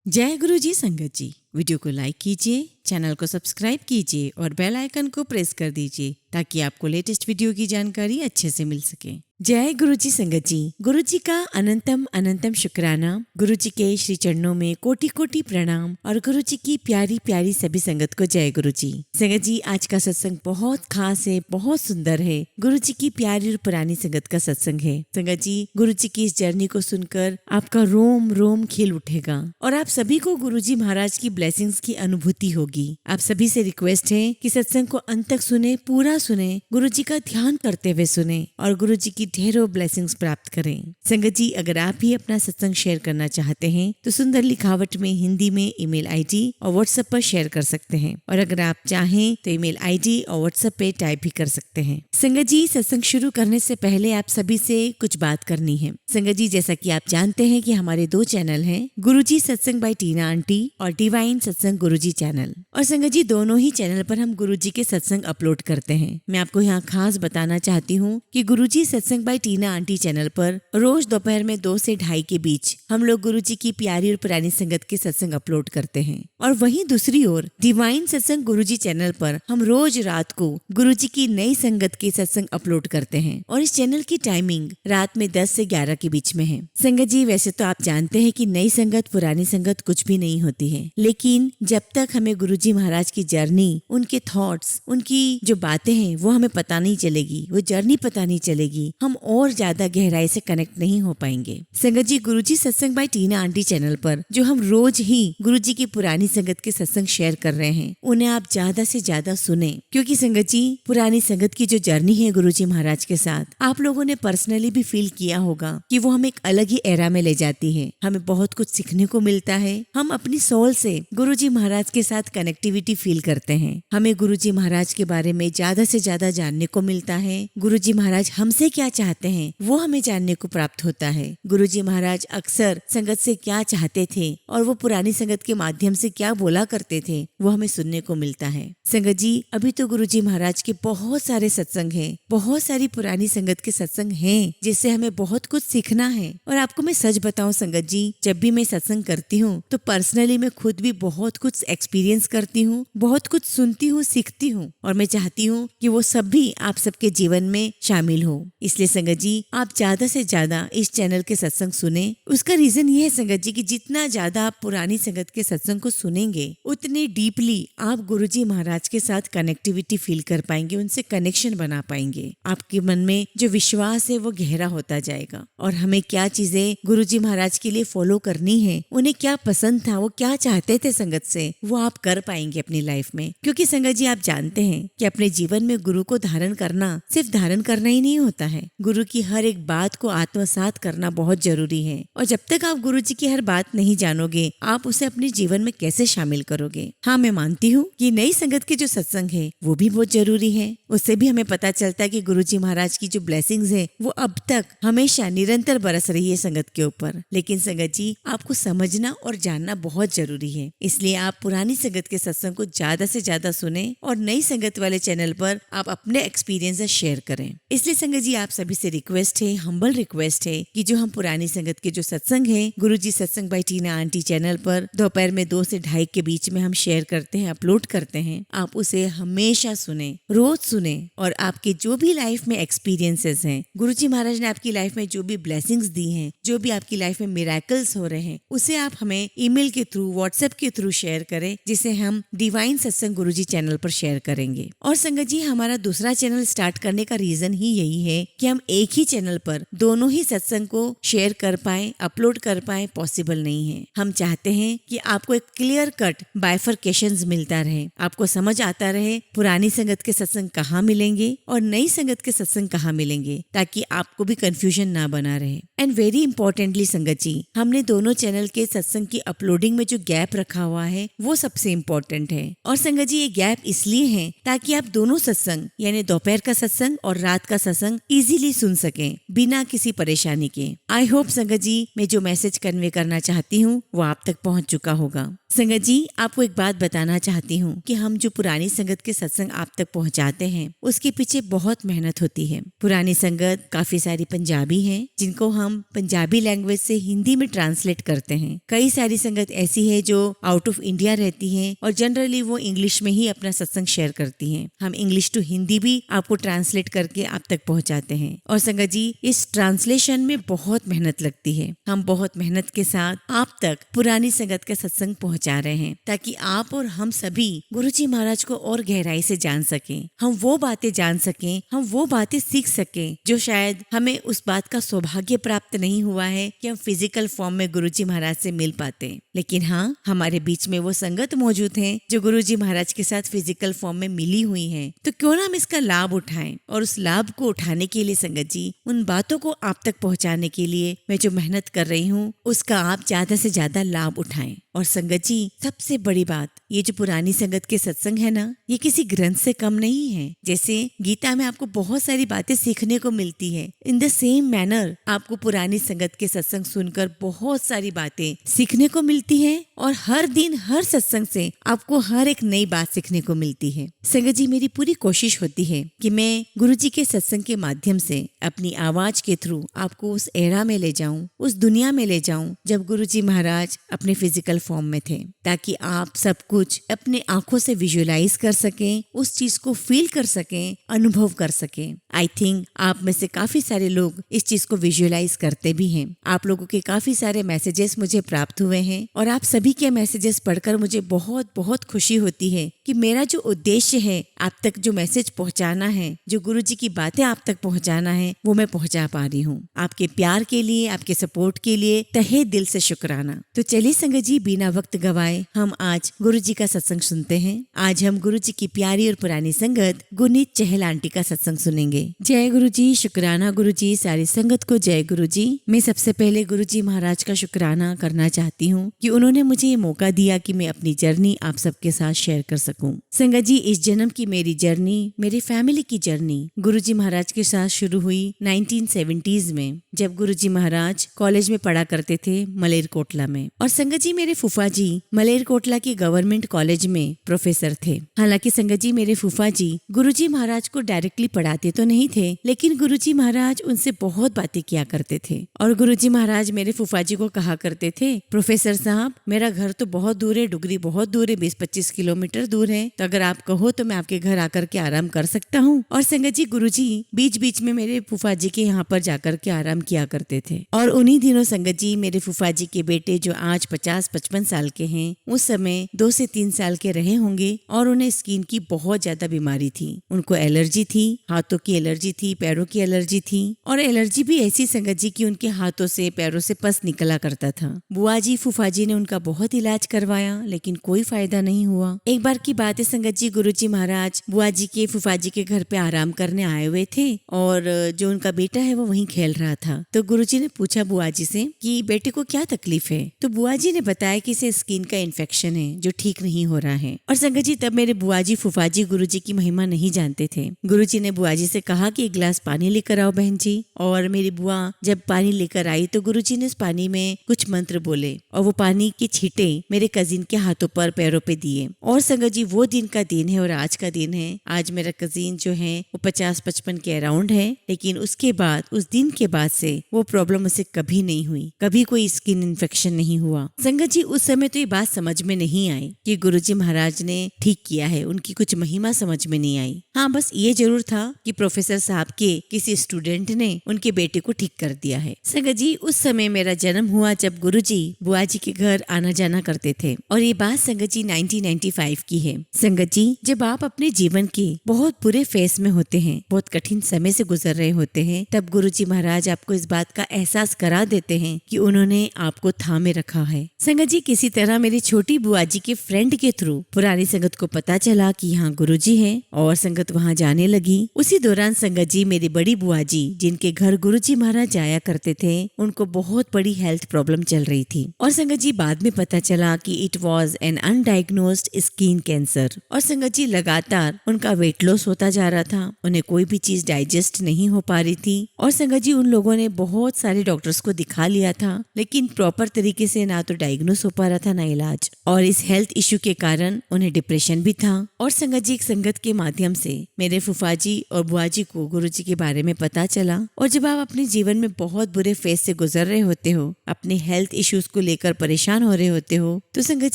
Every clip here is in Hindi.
जय गुरु जी संगत जी। वीडियो को लाइक कीजिए, चैनल को सब्सक्राइब कीजिए और बेल आइकन को प्रेस कर दीजिए ताकि आपको लेटेस्ट वीडियो की जानकारी अच्छे से मिल सके। जय गुरु जी संगत जी। गुरु जी का अनंतम अनंतम शुक्राना। गुरु जी के श्री चरणों में कोटि कोटि प्रणाम और गुरु जी की प्यारी प्यारी सभी संगत को जय गुरु जी। संगत जी, आज का सत्संग बहुत खास है, बहुत सुंदर है। गुरु जी की प्यारी और पुरानी संगत का सत्संग है। संगत जी, गुरु जी की इस जर्नी को सुनकर आपका रोम रोम खिल उठेगा और आप सभी को गुरु जी महाराज की ब्लेसिंग्स की अनुभूति होगी। आप सभी से रिक्वेस्ट है कि सत्संग को अंत तक सुने, पूरा सुने, गुरु जी का ध्यान करते हुए सुने और गुरु जी की ढेरों ब्लेसिंग्स प्राप्त करें। संगत जी, अगर आप भी अपना सत्संग शेयर करना चाहते हैं तो सुंदर लिखावट में हिंदी में ईमेल आईडी और व्हाट्सएप पर शेयर कर सकते हैं और अगर आप चाहें तो ईमेल आईडी और व्हाट्सएप पे टाइप भी कर सकते हैं। संगत जी, सत्संग शुरू करने से पहले आप सभी से कुछ बात करनी है। संगत जी, जैसा कि आप जानते हैं कि हमारे 2 चैनल हैं, गुरुजी सत्संग बाय टीना आंटी और डिवाइन सत्संग गुरुजी चैनल। और संगत जी, दोनों ही चैनल पर हम गुरुजी के सत्संग अपलोड करते हैं। मैं आपको यहाँ खास बताना चाहती हूँ कि गुरुजी सत्संग बाय टीना आंटी चैनल पर रोज दोपहर में 2 से 2:30 के बीच हम लोग गुरुजी की प्यारी और पुरानी संगत के सत्संग अपलोड करते हैं और वहीं दूसरी ओर डिवाइन सत्संग गुरुजी चैनल पर हम रोज रात को गुरुजी की नई संगत के सत्संग अपलोड करते हैं और इस चैनल की टाइमिंग रात में 10 से 11 के बीच में है। संगत जी, वैसे तो आप जानते हैं कि नई संगत पुरानी संगत कुछ भी नहीं होती है, लेकिन जब तक हमें गुरुजी महाराज की जर्नी, उनके थॉट्स, उनकी जो बातें हैं वो हमें पता नहीं चलेगी, वो जर्नी पता नहीं चलेगी, हम और ज्यादा गहराई से कनेक्ट नहीं हो पाएंगे। संगत जी, गुरुजी सत्संग बाय टीना आंटी चैनल पर जो हम रोज ही गुरुजी की पुरानी संगत के सत्संग शेयर कर रहे हैं, उन्हें आप ज्यादा से ज्यादा सुने, क्योंकि संगत जी, पुरानी संगत की जो जर्नी है गुरुजी महाराज के साथ, आप लोगों ने पर्सनली भी फील किया होगा कि वो हमें एक अलग ही एरा में ले जाती है। हमें बहुत कुछ सीखने को मिलता है। हम अपनी सोल से गुरुजी महाराज के साथ कनेक्टिविटी फील करते हैं। हमें गुरुजी महाराज के बारे में ज्यादा से ज्यादा जानने को मिलता है। गुरुजी महाराज हमसे क्या चाहते हैं वो हमें जानने को प्राप्त होता है। गुरुजी महाराज अक्सर संगत से क्या चाहते थे और वो पुरानी संगत के माध्यम से क्या बोला करते थे वो हमें सुनने को मिलता है। संगत जी, अभी तो गुरुजी महाराज के बहुत सारे सत्संग हैं, बहुत सारी पुरानी संगत के सत्संग हैं जिससे हमें बहुत कुछ सीखना है। और आपको मैं सच बताऊं संगत जी, जब भी मैं सत्संग करती हूँ तो पर्सनली मैं खुद भी बहुत कुछ एक्सपीरियंस करती हूँ, बहुत कुछ सुनती हूँ, सीखती हूँ और मैं चाहती हूँ कि वो सब भी आप सबके जीवन में शामिल हो। इसलिए संगत जी, आप ज्यादा से ज्यादा इस चैनल के सत्संग सुने। उसका रीजन ये है संगत जी कि जितना ज्यादा आप पुरानी संगत के सत्संग को सुनेंगे उतनी डीपली आप गुरुजी महाराज के साथ कनेक्टिविटी फील कर पाएंगे, उनसे कनेक्शन बना पाएंगे। आपके मन में जो विश्वास है वो गहरा होता जाएगा और हमें क्या चीजें गुरुजी महाराज के लिए फॉलो करनी है, उन्हें क्या पसंद था, वो क्या चाहते थे संगत से, वो आप कर पाएंगे अपनी लाइफ में। क्योंकि संगत जी, आप जानते हैं कि अपने जीवन में गुरु को धारण करना सिर्फ धारण करना ही नहीं होता है, गुरु की हर एक बात को आत्मसात करना बहुत जरूरी है। और जब तक आप गुरु जी की हर बात नहीं जानोगे, आप उसे अपने जीवन में कैसे शामिल करोगे। हाँ, मैं मानती हूँ कि नई संगत के जो सत्संग है वो भी बहुत जरूरी है। उससे भी हमें पता चलता है कि गुरुजी महाराज की जो ब्लेसिंग्स है वो अब तक हमेशा निरंतर बरस रही है संगत के ऊपर। लेकिन संगत जी, आपको समझना और जानना बहुत जरूरी है। इसलिए आप पुरानी संगत के सत्संग को ज्यादा से ज्यादा सुने और नई संगत वाले चैनल पर आप अपने एक्सपीरियंसेस शेयर करें। इसलिए संगत जी, आप सभी से रिक्वेस्ट है, हम्बल रिक्वेस्ट है कि जो हम पुरानी संगत के जो सत्संग है गुरुजी सत्संग बाय टीना आंटी चैनल पर दोपहर में 2 से 2:30 के बीच में हम शेयर करते हैं, अपलोड करते हैं, आप उसे हमेशा सुने, रोज सुने और आपके जो भी लाइफ में एक्सपीरियंसेस हैं, गुरुजी महाराज ने आपकी लाइफ में जो भी ब्लेसिंग्स दी हैं, जो भी आपकी लाइफ में मिरेकल्स हो रहे हैं, उसे आप हमें ईमेल के थ्रू, व्हाट्सएप के थ्रू शेयर करें, जिसे हम डिवाइन सत्संग गुरुजी चैनल पर शेयर करेंगे। और संगत जी, हमारा दूसरा चैनल स्टार्ट करने का रीजन ही यही है कि हम एक ही चैनल पर दोनों ही सत्संग को शेयर कर पाए, अपलोड कर पाए, पॉसिबल नहीं है। हम चाहते हैं कि आपको एक क्लियर कट बाइफरकेशंस मिलता रहे, आपको समझ आता रहे पुरानी संगत के सत्संग कहाँ मिलेंगे और नई संगत के सत्संग कहाँ मिलेंगे, ताकि आपको भी कंफ्यूजन ना बना रहे। एंड वेरी इंपॉर्टेंटली संगत जी, हमने दोनों चैनल के सत्संग की अपलोडिंग में जो गैप रखा हुआ है वो सबसे इम्पोर्टेंट है। और संगत जी, ये गैप इसलिए है ताकि आप दोनों सत्संग यानी दोपहर का सत्संग और रात का सत्संग इजीली इजीली सुन सकें बिना किसी परेशानी के। आई होप संगत जी मैं जो मैसेज कन्वे करना चाहती हूँ वो आप तक पहुँच चुका होगा। संगत जी आपको एक बात बताना चाहती हूँ कि हम जो पुरानी संगत के सत्संग आप तक पहुँचाते हैं उसके पीछे बहुत मेहनत होती है। पुरानी संगत काफी सारी पंजाबी है जिनको हम पंजाबी लैंग्वेज से हिंदी में ट्रांसलेट करते हैं। कई सारी संगत ऐसी है जो आउट ऑफ इंडिया रहती है और जनरली वो इंग्लिश में ही अपना सत्संग शेयर करती हैं। हम इंग्लिश टू हिंदी भी आपको ट्रांसलेट करके आप तक पहुंचाते हैं। और संगत जी इस ट्रांसलेशन में बहुत मेहनत लगती है। हम बहुत मेहनत के साथ आप तक पुरानी संगत का सत्संग पहुंचा रहे हैं ताकि आप और हम सभी गुरुजी महाराज को और गहराई से जान सकें। हम वो बातें जान सकें, हम वो बातें सीख सकें जो शायद हमें उस बात का सौभाग्य प्राप्त नहीं हुआ है कि हम फिजिकल फॉर्म में गुरुजी महाराज से मिल पाते। लेकिन हाँ, हमारे बीच में वो संगत मौजूद है जो गुरुजी महाराज के साथ फिजिकल फॉर्म में मिली हुई है। तो क्यों ना हम इसका लाभ उठाएं। और उस लाभ को उठाने के लिए संगत जी उन बातों को आप तक पहुंचाने के लिए मैं जो मेहनत कर रही हूँ उसका आप ज्यादा से ज्यादा लाभ उठाएं। और संगत जी सबसे बड़ी बात, ये जो पुरानी संगत के सत्संग है ना, ये किसी ग्रंथ से कम नहीं है। जैसे गीता में आपको बहुत सारी बातें सीखने को मिलती है, इन द सेम मैनर आपको पुरानी संगत के सत्संग सुनकर बहुत सारी बातें सीखने को मिलती है। और हर दिन हर सत्संग से आपको हर एक नई बात सीखने को मिलती है। संगत जी मेरी पूरी कोशिश होती है कि मैं गुरुजी के सत्संग के माध्यम से अपनी आवाज के थ्रू आपको उस एरा में ले जाऊं, उस दुनिया में ले जाऊं जब गुरुजी महाराज अपने फिजिकल फॉर्म में थे, ताकि आप सब कुछ अपने आंखों से विजुअलाइज कर सकें, उस चीज को फील कर सकें, अनुभव कर सकें। आई थिंक आप में से काफी सारे लोग इस चीज को विजुअलाइज करते भी हैं। आप लोगों के काफी सारे मैसेजेस मुझे प्राप्त हुए हैं और आप सभी के मैसेजेस पढ़कर मुझे बहुत बहुत खुशी होती है कि मेरा जो उद्देश्य है आप तक जो मैसेज पहुंचाना है, जो गुरुजी की बातें आप तक पहुंचाना है, वो मैं पहुंचा पा रही हूँ। आपके प्यार के लिए, आपके सपोर्ट के लिए तहे दिल से शुक्राना। तो चलिए संगत जी बिना वक्त गवाए हम आज गुरुजी का सत्संग सुनते हैं। आज हम गुरुजी की प्यारी और पुरानी संगत गुनीत चहल आंटी का सत्संग सुनेंगे। जय गुरुजी, शुक्राना गुरुजी, सारी संगत को जय गुरुजी। मैं सबसे पहले गुरुजी महाराज का शुक्राना करना चाहती हूँ कि उन्होंने मुझे ये मौका दिया कि मैं अपनी जर्नी आप सबके साथ शेयर कर सकूं। संगत जी इस जन्म की मेरी जर्नी, मेरी फैमिली की जर्नी गुरुजी महाराज के साथ शुरू हुई 1970s में, जब गुरुजी महाराज कॉलेज में पढ़ा करते थे मलेरकोटला में। और संगत जी मेरे फूफा जी मलेरकोटला की गवर्नमेंट कॉलेज में प्रोफेसर थे। हालांकि संगत जी मेरे फूफा जी गुरुजी महाराज को डायरेक्टली पढ़ाते तो नहीं थे, लेकिन गुरुजी महाराज उनसे बहुत बातें किया करते थे। और गुरुजी महाराज मेरे फूफा जी को कहा करते थे, प्रोफेसर साहब मेरा घर तो बहुत दूर है, डुगरी बहुत दूर है, 20-25 किलोमीटर दूर है, तो अगर आप कहो तो मैं आपके घर आकर के आराम कर सकता हूँ। और संगत जी गुरुजी बीच बीच में मेरे फूफा जी के यहाँ पर जाकर के आराम किया करते थे। और उन्हीं दिनों संगत जी मेरे फूफा जी के बेटे जो आज 50-55 साल के हैं, उस समय 2 से 3 साल के रहे होंगे और उन्हें स्किन की बहुत ज्यादा बीमारी थी। उनको एलर्जी थी, हाथों की एलर्जी थी, पैरों की एलर्जी थी। और एलर्जी भी ऐसी संगत जी की उनके हाथों से पैरों से पस निकला करता था। बुआ जी फूफा जी ने उनका बहुत इलाज करवाया लेकिन कोई फायदा नहीं हुआ। एक बार की बात है संगत जी, गुरुजी महाराज बुआ जी के फूफा जी के घर पे आराम करने आए हुए थे और जो उनका बेटा है वो वहीं खेल रहा था। तो गुरुजी ने पूछा बुआ जी से कि बेटे को क्या तकलीफ है। तो बुआ जी ने बताया कि इसे स्किन का इन्फेक्शन है जो ठीक नहीं हो रहा है। और संगत जी तब मेरे बुआ जी फूफा जी गुरुजी की महिमा नहीं जानते थे। गुरुजी ने बुआ जी से कहा कि 1 गिलास पानी लेकर आओ बहन जी। और मेरी बुआ जब पानी लेकर आई तो गुरुजी ने उस पानी में कुछ मंत्र बोले और वो पानी के छींटे मेरे कजिन के हाथों पर पैरों पे दिए। और संगत जी वो दिन का दिन है और आज का दिन है। आज मेरा कजिन जो है वो 50-55 के अराउंड है, लेकिन उसके बाद उस दिन के बाद से वो प्रॉब्लम उसे कभी नहीं हुई, कभी कोई स्किन इन्फेक्शन नहीं हुआ। संगत जी उस समय तो ये बात समझ में नहीं आई कि गुरुजी महाराज ने ठीक किया है, उनकी कुछ महिमा समझ में नहीं आई। हाँ बस ये जरूर था कि प्रोफेसर साहब के किसी स्टूडेंट ने उनके बेटे को ठीक कर दिया है। संगत जी उस समय मेरा जन्म हुआ जब गुरुजी बुआ जी के घर आना जाना करते थे और ये बात संगत जी 1995 की है। संगत जी जब आप अपने जीवन के बहुत बुरे फेस में होते हैं, बहुत कठिन समय से गुजर रहे होते हैं, तब गुरुजी महाराज आपको इस बात का एहसास करा देते हैं कि उन्होंने आपको थामे रखा है। संगत जी किसी तरह मेरी छोटी बुआ जी के फ्रेंड फ्रेंड के थ्रू पुरानी संगत को पता चला कि यहाँ गुरुजी हैं और संगत वहाँ जाने लगी। उसी दौरान संगत जी मेरी बड़ी बुआ जी जिनके घर गुरुजी महाराज जाया करते थे, उनको बहुत बड़ी हेल्थ प्रॉब्लम चल रही थी और संगत जी बाद में पता चला कि it was an undiagnosed skin cancer. और संगत जी लगातार उनका वेट लॉस होता जा रहा था, उन्हें कोई भी चीज डाइजेस्ट नहीं हो पा रही थी। और संगत जी उन लोगों ने बहुत सारे डॉक्टर्स को दिखा लिया था, लेकिन प्रॉपर तरीके से ना तो डायग्नोस हो पा रहा था ना इलाज। और इस हेल्थ इश्यू के कारण उन्हें डिप्रेशन भी था। और संगत जी एक संगत के माध्यम से मेरे फूफा जी और बुआ जी को गुरुजी के बारे में पता चला। और जब आप अपने जीवन में बहुत बुरे फेज से गुजर रहे होते हो, अपने हेल्थ इश्यूज को लेकर परेशान हो रहे होते हो, तो संगत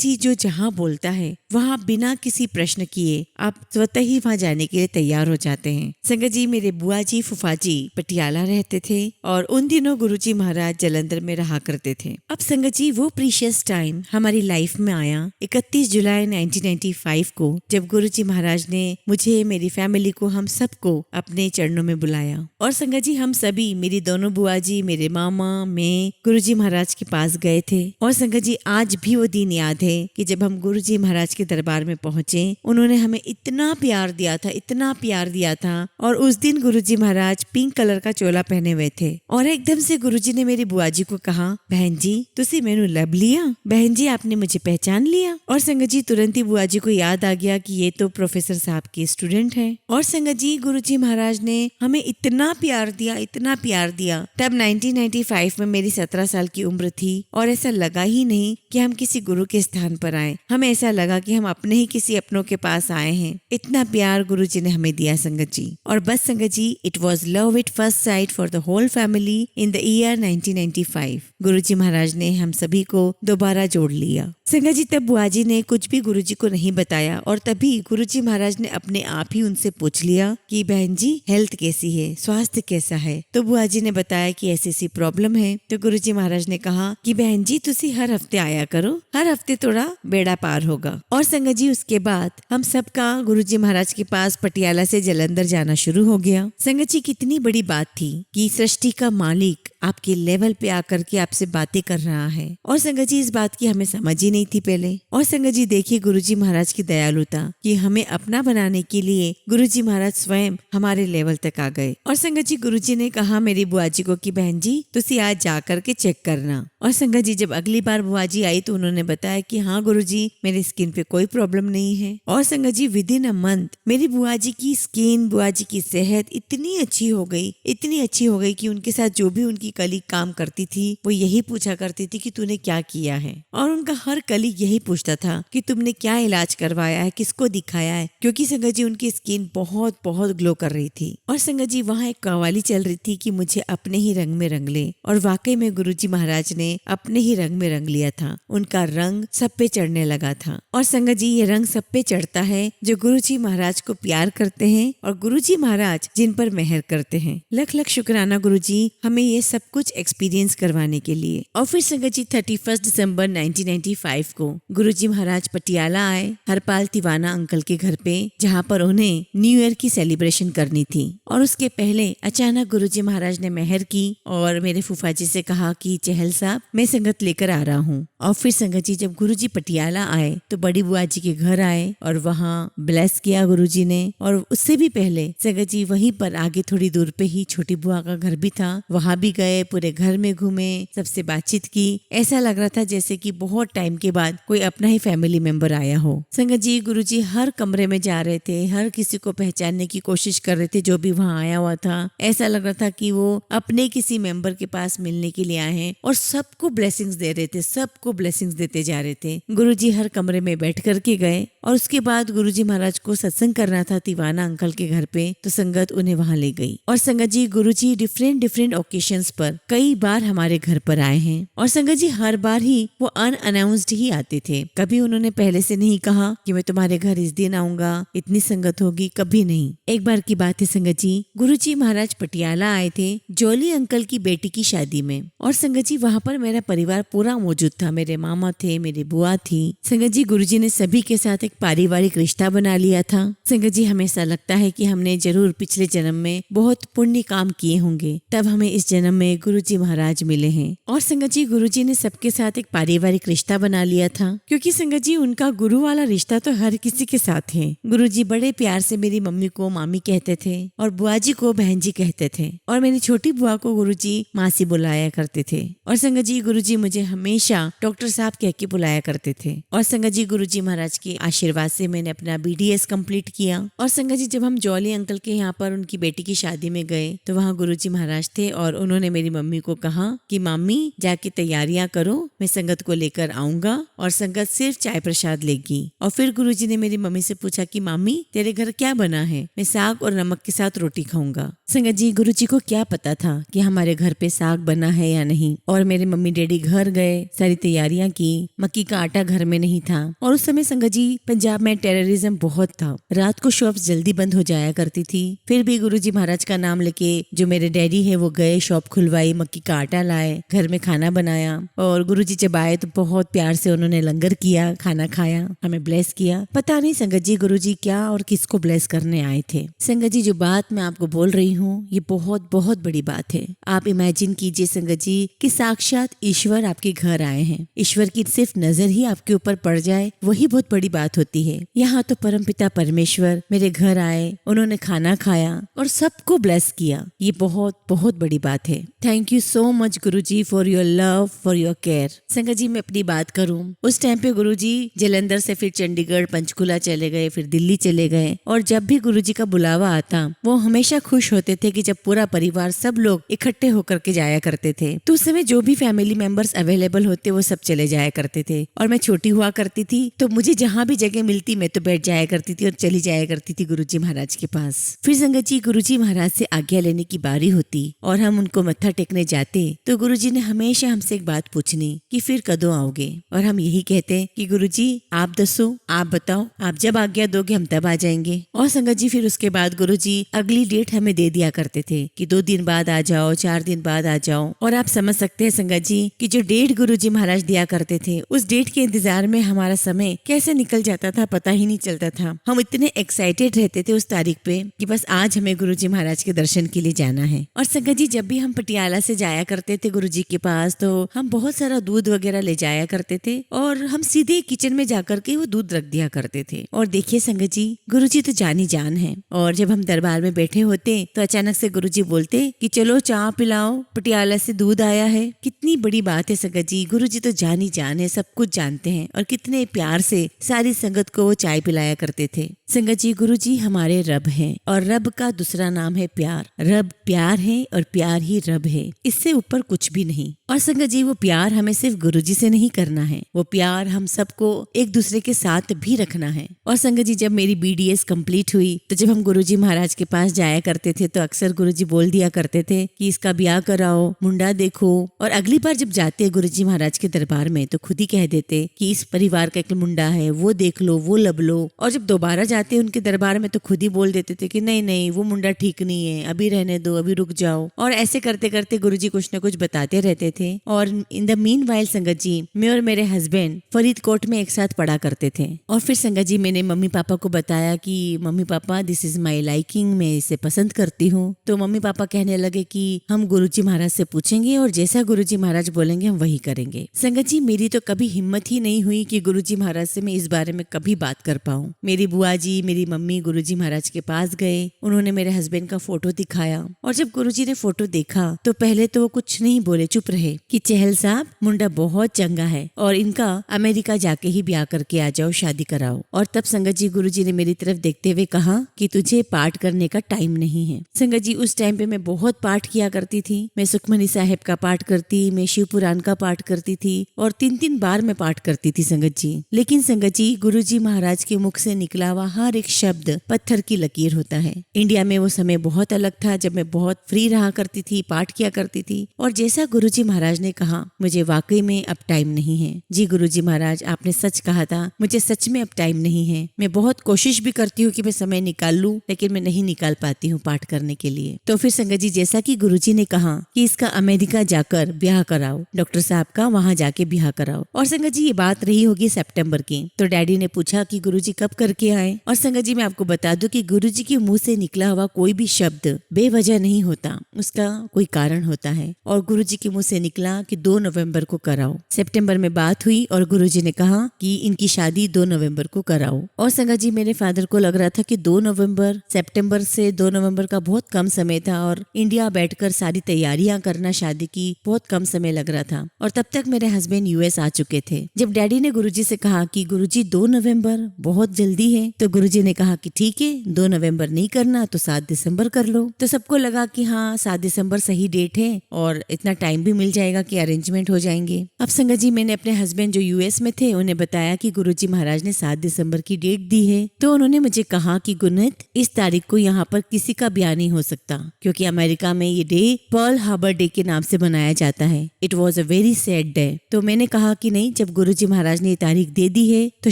जी जो जहाँ बोलता है वहाँ बिना किसी प्रश्न किए आप स्वतः ही वहाँ जाने के लिए तैयार हो जाते हैं। संगत जी मेरे बुआ जी फूफा जी पटियाला रहते थे और उन दिनों गुरुजी महाराज जलंधर में रहा करते थे। अब संगत जी वो प्रीशियस टाइम हमारी लाइफ में आया 31 जुलाई 1995 को, जब गुरुजी महाराज ने मुझे, मेरी फैमिली को, हम सबको अपने चरणों में बुलाया। और संगत जी हम सभी, मेरी दोनों बुआ जी, मेरे मामा, मैं गुरुजी महाराज के पास गए थे। और संगत जी आज भी वो दिन याद है कि जब हम गुरुजी महाराज के दरबार में पहुंचे, उन्होंने हमें इतना प्यार दिया था, इतना प्यार दिया था। और उस दिन गुरुजी महाराज पिंक कलर का चोला पहने हुए थे और एकदम से गुरुजी ने मेरी बुआ जी को कहा, बहन जी तुसी मैनू लब लिया, बहन जी आपने मुझे पहचान लिया। और संगत जी तुरंत ही बुआ जी को याद आ गया कि ये तो प्रोफेसर साहब के स्टूडेंट है। और संगत जी गुरुजी महाराज ने हमें इतना प्यार दिया, इतना प्यार दिया। तब 1995 में मेरी 17 साल की उम्र थी और ऐसा लगा ही नहीं कि हम किसी गुरु के स्थान पर आए, हमें ऐसा लगा कि हम अपने ही किसी अपनों के पास आए हैं। इतना प्यार गुरुजी ने हमें दिया संगत जी। और बस संगत जी it was love at first sight for the whole family in the year 1995। Guruji Maharaj ने हम सभी को दोबारा जोड़ लिया। संगत जी तब बुआ जी ने कुछ भी गुरुजी को नहीं बताया और तभी गुरुजी महाराज ने अपने आप ही उनसे पूछ लिया कि बहन जी हेल्थ कैसी है, स्वास्थ्य कैसा है। तो बुआ जी ने बताया कि ऐसी सी प्रॉब्लम है। तो गुरुजी महाराज ने कहा कि बहन जी तुसी हर हफ्ते आया करो, हर हफ्ते थोड़ा बेड़ा पार होगा। और संगत जी उसके बाद हम सबका गुरुजी महाराज के पास पटियाला से जलंधर जाना शुरू हो गया। संगत जी कितनी बड़ी बात थी कि सृष्टि का मालिक आपके लेवल पे आकर के आपसे बातें कर रहा है। और संगत जी इस बात की हमें समझ ही नहीं थी पहले। और संगत जी देखिए गुरुजी महाराज की दयालुता कि हमें अपना बनाने के लिए गुरुजी महाराज स्वयं हमारे लेवल तक आ गए। और संगत जी गुरुजी ने कहा मेरी बुआ जी को कि बहन जी तुसी आज जा करके चेक करना। और संगत जी जब अगली बार बुआ जी आई तो उन्होंने बताया कि हाँ गुरुजी मेरी स्किन पे कोई प्रॉब्लम नहीं है। और संगत जी विद इन अ मंथ मेरी बुआ जी की स्किन, बुआ जी की सेहत इतनी अच्छी हो गई, इतनी अच्छी हो गई कि उनके साथ जो भी उनकी कलीग काम करती थी वो यही पूछा करती थी कि तूने क्या किया है। और उनका हर कलीग यही पूछता था कि तुमने क्या इलाज करवाया है, किसको दिखाया है, क्योंकि संगत जी उनकी स्किन बहुत बहुत ग्लो कर रही थी। और संगत जी वहाँ एक कव्वाली चल रही थी कि मुझे अपने ही रंग में रंग ले। और वाकई में गुरुजी महाराज ने अपने ही रंग में रंग लिया था, उनका रंग सब पे चढ़ने लगा था। और संगत जी ये रंग सब पे चढ़ता है जो गुरुजी महाराज को प्यार करते हैं और गुरुजी महाराज जिन पर मेहर करते हैं। लख लख शुक्राना गुरुजी हमें ये सब कुछ एक्सपीरियंस करवाने के लिए। और फिर संगत जी 31 दिसंबर 1995 को गुरुजी महाराज पटियाला आए हरपाल तिवाना अंकल के घर पे, जहाँ पर उन्हें न्यू ईयर की सेलिब्रेशन करनी थी। और उसके पहले अचानक गुरुजी महाराज ने मेहर की और मेरे फूफा जी से कहा कि चहल साहब मैं संगत लेकर आ रहा हूँ। और फिर संगत जी जब गुरुजी पटियाला आए तो बड़ी बुआ जी के घर आए और वहाँ ब्लेस किया गुरुजी ने। और उससे भी पहले संगत जी वहीं पर आगे थोड़ी दूर पे ही छोटी बुआ का घर भी था, वहाँ भी गए, पूरे घर में घूमे, सबसे बातचीत की। ऐसा लग रहा था जैसे कि बहुत टाइम के बाद कोई अपना ही फैमिली मेंबर आया हो। संगत जी गुरुजी हर कमरे में जा रहे थे, हर किसी को पहचानने की कोशिश कर रहे थे जो भी वहाँ आया हुआ था। ऐसा लग रहा था कि वो अपने किसी मेंबर के पास मिलने के लिए आए हैं और सबको ब्लेसिंग्स दे रहे थे, सबको ब्लेसिंग्स देते जा रहे थे। गुरुजी हर कमरे में बैठ करके गए और उसके बाद गुरुजी महाराज को सत्संग करना था तिवाना अंकल के घर पे, तो संगत उन्हें वहाँ ले गई। और संगत जी गुरुजी डिफरेंट ओकेशंस पर कई बार हमारे घर पर आए हैं। और संगत जी हर बार ही वो अनअनाउंस्ड ही आते थे, कभी उन्होंने पहले से नहीं कहा कि मैं तुम्हारे घर इस दिन आऊंगा, इतनी संगत होगी, कभी नहीं। एक बार की बात है संगत जी गुरुजी महाराज पटियाला आए थे जोली अंकल की बेटी की शादी में। और संगत जी वहाँ पर मेरा परिवार पूरा मौजूद था, मेरे मामा थे, मेरी बुआ थी। संगत जी गुरुजी ने सभी के साथ एक पारिवारिक रिश्ता बना लिया था। संगत जी, हमें ऐसा लगता है कि हमने जरूर पिछले जन्म में बहुत पुण्य काम किए होंगे, तब हमें इस जन्म में गुरुजी महाराज मिले हैं। और संगत जी, गुरुजी ने सबके साथ एक पारिवारिक रिश्ता बना लिया था, क्योंकि संगत जी उनका गुरु वाला रिश्ता तो हर किसी के साथ है। गुरुजी बड़े प्यार से मेरी मम्मी को मामी कहते थे और बुआ जी को बहन जी कहते थे, और मेरी छोटी बुआ को गुरुजी मासी बुलाया करते थे। और संगत जी, गुरुजी मुझे हमेशा डॉक्टर साहब कह के बुलाया करते थे। और संगत जी, गुरुजी महाराज के आशीर्वाद से मैंने अपना BDS कंप्लीट किया। और संगत जी, जब हम जॉली अंकल के यहाँ पर उनकी बेटी की शादी में गए तो वहाँ गुरुजी महाराज थे, और उन्होंने मेरी मम्मी को कहा कि मम्मी जाके तैयारियां करो, मैं संगत को लेकर आऊंगा और संगत सिर्फ चाय प्रसाद लेगी। और फिर गुरुजी ने मेरी मम्मी से पूछा कि मम्मी तेरे घर क्या बना है? मैं साग और नमक के साथ रोटी खाऊंगा। संगत जी, गुरुजी को क्या पता था कि हमारे घर पे साग बना है या नहीं। और मेरे मम्मी डैडी घर गए, सारी तैयारियां की, मक्की का आटा घर में नहीं था। और उस समय संगत जी पंजाब में टेररिज्म बहुत था, रात को शॉप्स जल्दी बंद हो जाया करती थी। फिर भी गुरुजी महाराज का नाम लेके जो मेरे डैडी है वो गए, शॉप खुलवाई, मक्की का आटा लाए, घर में खाना बनाया। और गुरुजी जब आए तो बहुत प्यार से उन्होंने लंगर किया, खाना खाया, हमें ब्लेस किया। पता नहीं संगत जी गुरुजी क्या और किसको ब्लेस करने आए थे। संगत जी, जो बात मैं आपको बोल रही हूँ ये बहुत बहुत बड़ी बात है। आप इमेजिन कीजिए संगत जी कि साक्षात ईश्वर आपके घर आए हैं। ईश्वर की सिर्फ नजर ही आपके ऊपर पड़ जाए, वही बहुत बड़ी बात होती है। यहाँ तो परमपिता परमेश्वर मेरे घर आए, उन्होंने खाना खाया और सबको ब्लेस किया। ये बहुत बहुत बड़ी बात है। Thank you so much Guruji for your love, for your care. संगत जी, मैं अपनी बात करूँ, उस टाइम पे गुरुजी जलंधर से फिर चंडीगढ़, पंचकुला चले गए, फिर दिल्ली चले गए। और जब भी गुरुजी का बुलावा आता वो हमेशा खुश होते थे कि जब पूरा परिवार सब लोग इकट्ठे होकर के जाया करते थे। तो उस समय जो भी फैमिली मेंबर्स अवेलेबल होते वो सब चले जाया करते थे। और मैं छोटी हुआ करती थी तो मुझे जहाँ भी जगह मिलती मैं तो बैठ जाया करती थी और चली जाया करती थी गुरुजी महाराज के पास। फिर संगत जी, गुरुजी महाराज से आज्ञा लेने की बारी होती और हम उनको मत्था टेकने जाते तो गुरुजी ने हमेशा हमसे एक बात पूछनी कि फिर कदों आओगे। और हम यही कहते कि गुरुजी आप दसो, आप बताओ, आप जब आज्ञा दोगे हम तब आ जाएंगे। और संगत जी, फिर उसके बाद गुरुजी अगली डेट हमें दे दिया करते थे कि 2 दिन बाद आ जाओ, 4 दिन बाद आ जाओ। और आप समझ सकते हैं संगत जी कि जो डेट गुरुजी महाराज दिया करते थे उस डेट के इंतजार में हमारा समय कैसे निकल जाता था पता ही नहीं चलता था। हम इतने एक्साइटेड रहते थे उस तारीख पे कि बस आज हमें गुरुजी महाराज के दर्शन के लिए जाना है। और संगत जी, जब भी हम पटियाला से जाया करते थे गुरुजी के पास तो हम बहुत सारा दूध वगैरह ले जाया करते थे और हम सीधे किचन में जाकर के वो दूध रख दिया करते थे। और देखिए संगत जी, गुरुजी तो जानी जान है। और जब हम दरबार में बैठे होते तो अचानक से गुरुजी बोलते कि चलो चाय पिलाओ, पटियाला से दूध आया है। कितनी बड़ी बात है संगत जी, गुरुजी तो जानी जान है, सब कुछ जानते हैं और कितने प्यार से सारी संगत को वो चाय पिलाया करते थे। संगत जी, गुरुजी हमारे रब हैं और रब का दूसरा नाम है प्यार। रब प्यार है और प्यार ही रब है, इससे ऊपर कुछ भी नहीं। और संगत जी, वो प्यार हमें सिर्फ गुरुजी से नहीं करना है, वो प्यार हम सबको एक दूसरे के साथ भी रखना है। और संगत जी, जब मेरी BDS कंप्लीट हुई तो जब हम गुरुजी महाराज के पास जाया करते थे तो अक्सर गुरुजी बोल दिया करते थे कि इसका ब्याह कराओ, मुंडा देखो। और अगली बार जब जाते गुरुजी महाराज के दरबार में तो खुद ही कह देते कि इस परिवार का एक मुंडा है, वो देख लो, वो लब लो। और जब दोबारा जाते उनके दरबार में तो खुद ही बोल देते थे कि नहीं नहीं, वो मुंडा ठीक नहीं है, अभी रहने दो, अभी रुक जाओ। और ऐसे करते करते गुरुजी कुछ न कुछ बताते रहते थे। और इन द मीन वाइल संगत जी, मैं और मेरे हस्बैंड फरीदकोट में एक साथ पढ़ा करते थे। और फिर संगत जी, मैंने मम्मी पापा को बताया कि mummy papa this is my liking, मैं इसे पसंद करती हूँ। तो मम्मी पापा कहने लगे कि हम गुरुजी महाराज से पूछेंगे और जैसा गुरुजी महाराज बोलेंगे हम वही करेंगे। संगत जी, मेरी तो कभी हिम्मत ही नहीं हुई कि गुरुजी महाराज से मैं इस बारे में कभी बात कर पाऊँ। मेरी बुआ जी, मेरी मम्मी गुरुजी महाराज के पास गए, उन्होंने मेरे हस्बैंड का फोटो दिखाया। और जब गुरुजी ने फोटो देखा तो पहले तो वो कुछ नहीं बोले, चुप रहे कि चहल साहब मुंडा बहुत चंगा है और इनका अमेरिका जाके ही ब्याह करके आ जाओ, शादी कराओ। और तब संगत जी गुरुजी ने मेरी तरफ देखते हुए कहा कि तुझे पाठ करने का टाइम नहीं है। संगत जी, उस टाइम पे मैं बहुत पाठ किया करती थी। मैं सुखमनी साहिब का पाठ करती, मैं शिव पुराण का पाठ करती थी और 3-3 बार मैं पाठ करती थी संगत जी। लेकिन संगत जी, गुरुजी महाराज के मुख से निकला हुआ हर एक शब्द पत्थर की लकीर होता है। इंडिया में वो समय बहुत अलग था जब मैं बहुत फ्री रहा करती थी, पाठ किया करती थी। और जैसा गुरुजी महाराज ने कहा, मुझे वाकई में अब टाइम नहीं है। जी गुरुजी महाराज, आपने सच कहा था, मुझे सच में अब टाइम नहीं है। मैं बहुत कोशिश भी करती हूँ कि मैं समय निकाल लूँ, लेकिन मैं नहीं निकाल पाती हूँ पाठ करने के लिए। तो फिर संगत जी, जैसा कि गुरुजी ने कहा कि इसका अमेरिका जाकर ब्याह कराओ, डॉक्टर साहब का वहाँ जाके ब्याह कराओ। और संगत जी, ये बात रही होगी सितंबर की, तो डैडी ने पूछा कि गुरुजी कब करके आए। और संगत जी मैं आपको बता दूं कि गुरुजी के मुंह से निकला हुआ कोई भी शब्द बेवजह नहीं होता, उसका कोई कारण होता है। और गुरुजी के मुंह से निकला कि 2 नवंबर को कराओ। सितंबर में बात हुई और गुरुजी ने कहा कि इनकी शादी 2 नवंबर को कराओ। और संगत जी मेरे फादर को लग रहा था कि 2 नवंबर, सितंबर से 2 नवंबर का बहुत कम समय था और इंडिया बैठकर सारी तैयारियां करना शादी की बहुत कम समय लग रहा था। और तब तक मेरे हस्बैंड यूएस आ चुके थे। जब डैडी ने गुरुजी से कहा कि गुरुजी 2 नवंबर बहुत जल्दी है, तो गुरुजी ने कहा कि ठीक है 2 नवंबर नहीं करना तो 7 दिसंबर कर लो। तो सबको लगा कि हाँ 7 दिसंबर सही डेट है और इतना टाइम भी मिल जाएगा कि अरेंजमेंट हो जाएंगे। अब संगत जी मैंने अपने हस्बैंड जो यूएस में थे उन्हें बताया कि गुरुजी महाराज ने 7 दिसंबर की डेट दी है। तो उन्होंने मुझे कहा कि गुरनीत इस तारीख को यहाँ पर किसी का ब्याह नहीं हो सकता, क्योंकि अमेरिका में ये डे पर्ल हार्बर डे के नाम से मनाया जाता है। It was a very sad day. तो मैंने कहा कि नहीं, जब गुरुजी महाराज ने ये तारीख दे दी है तो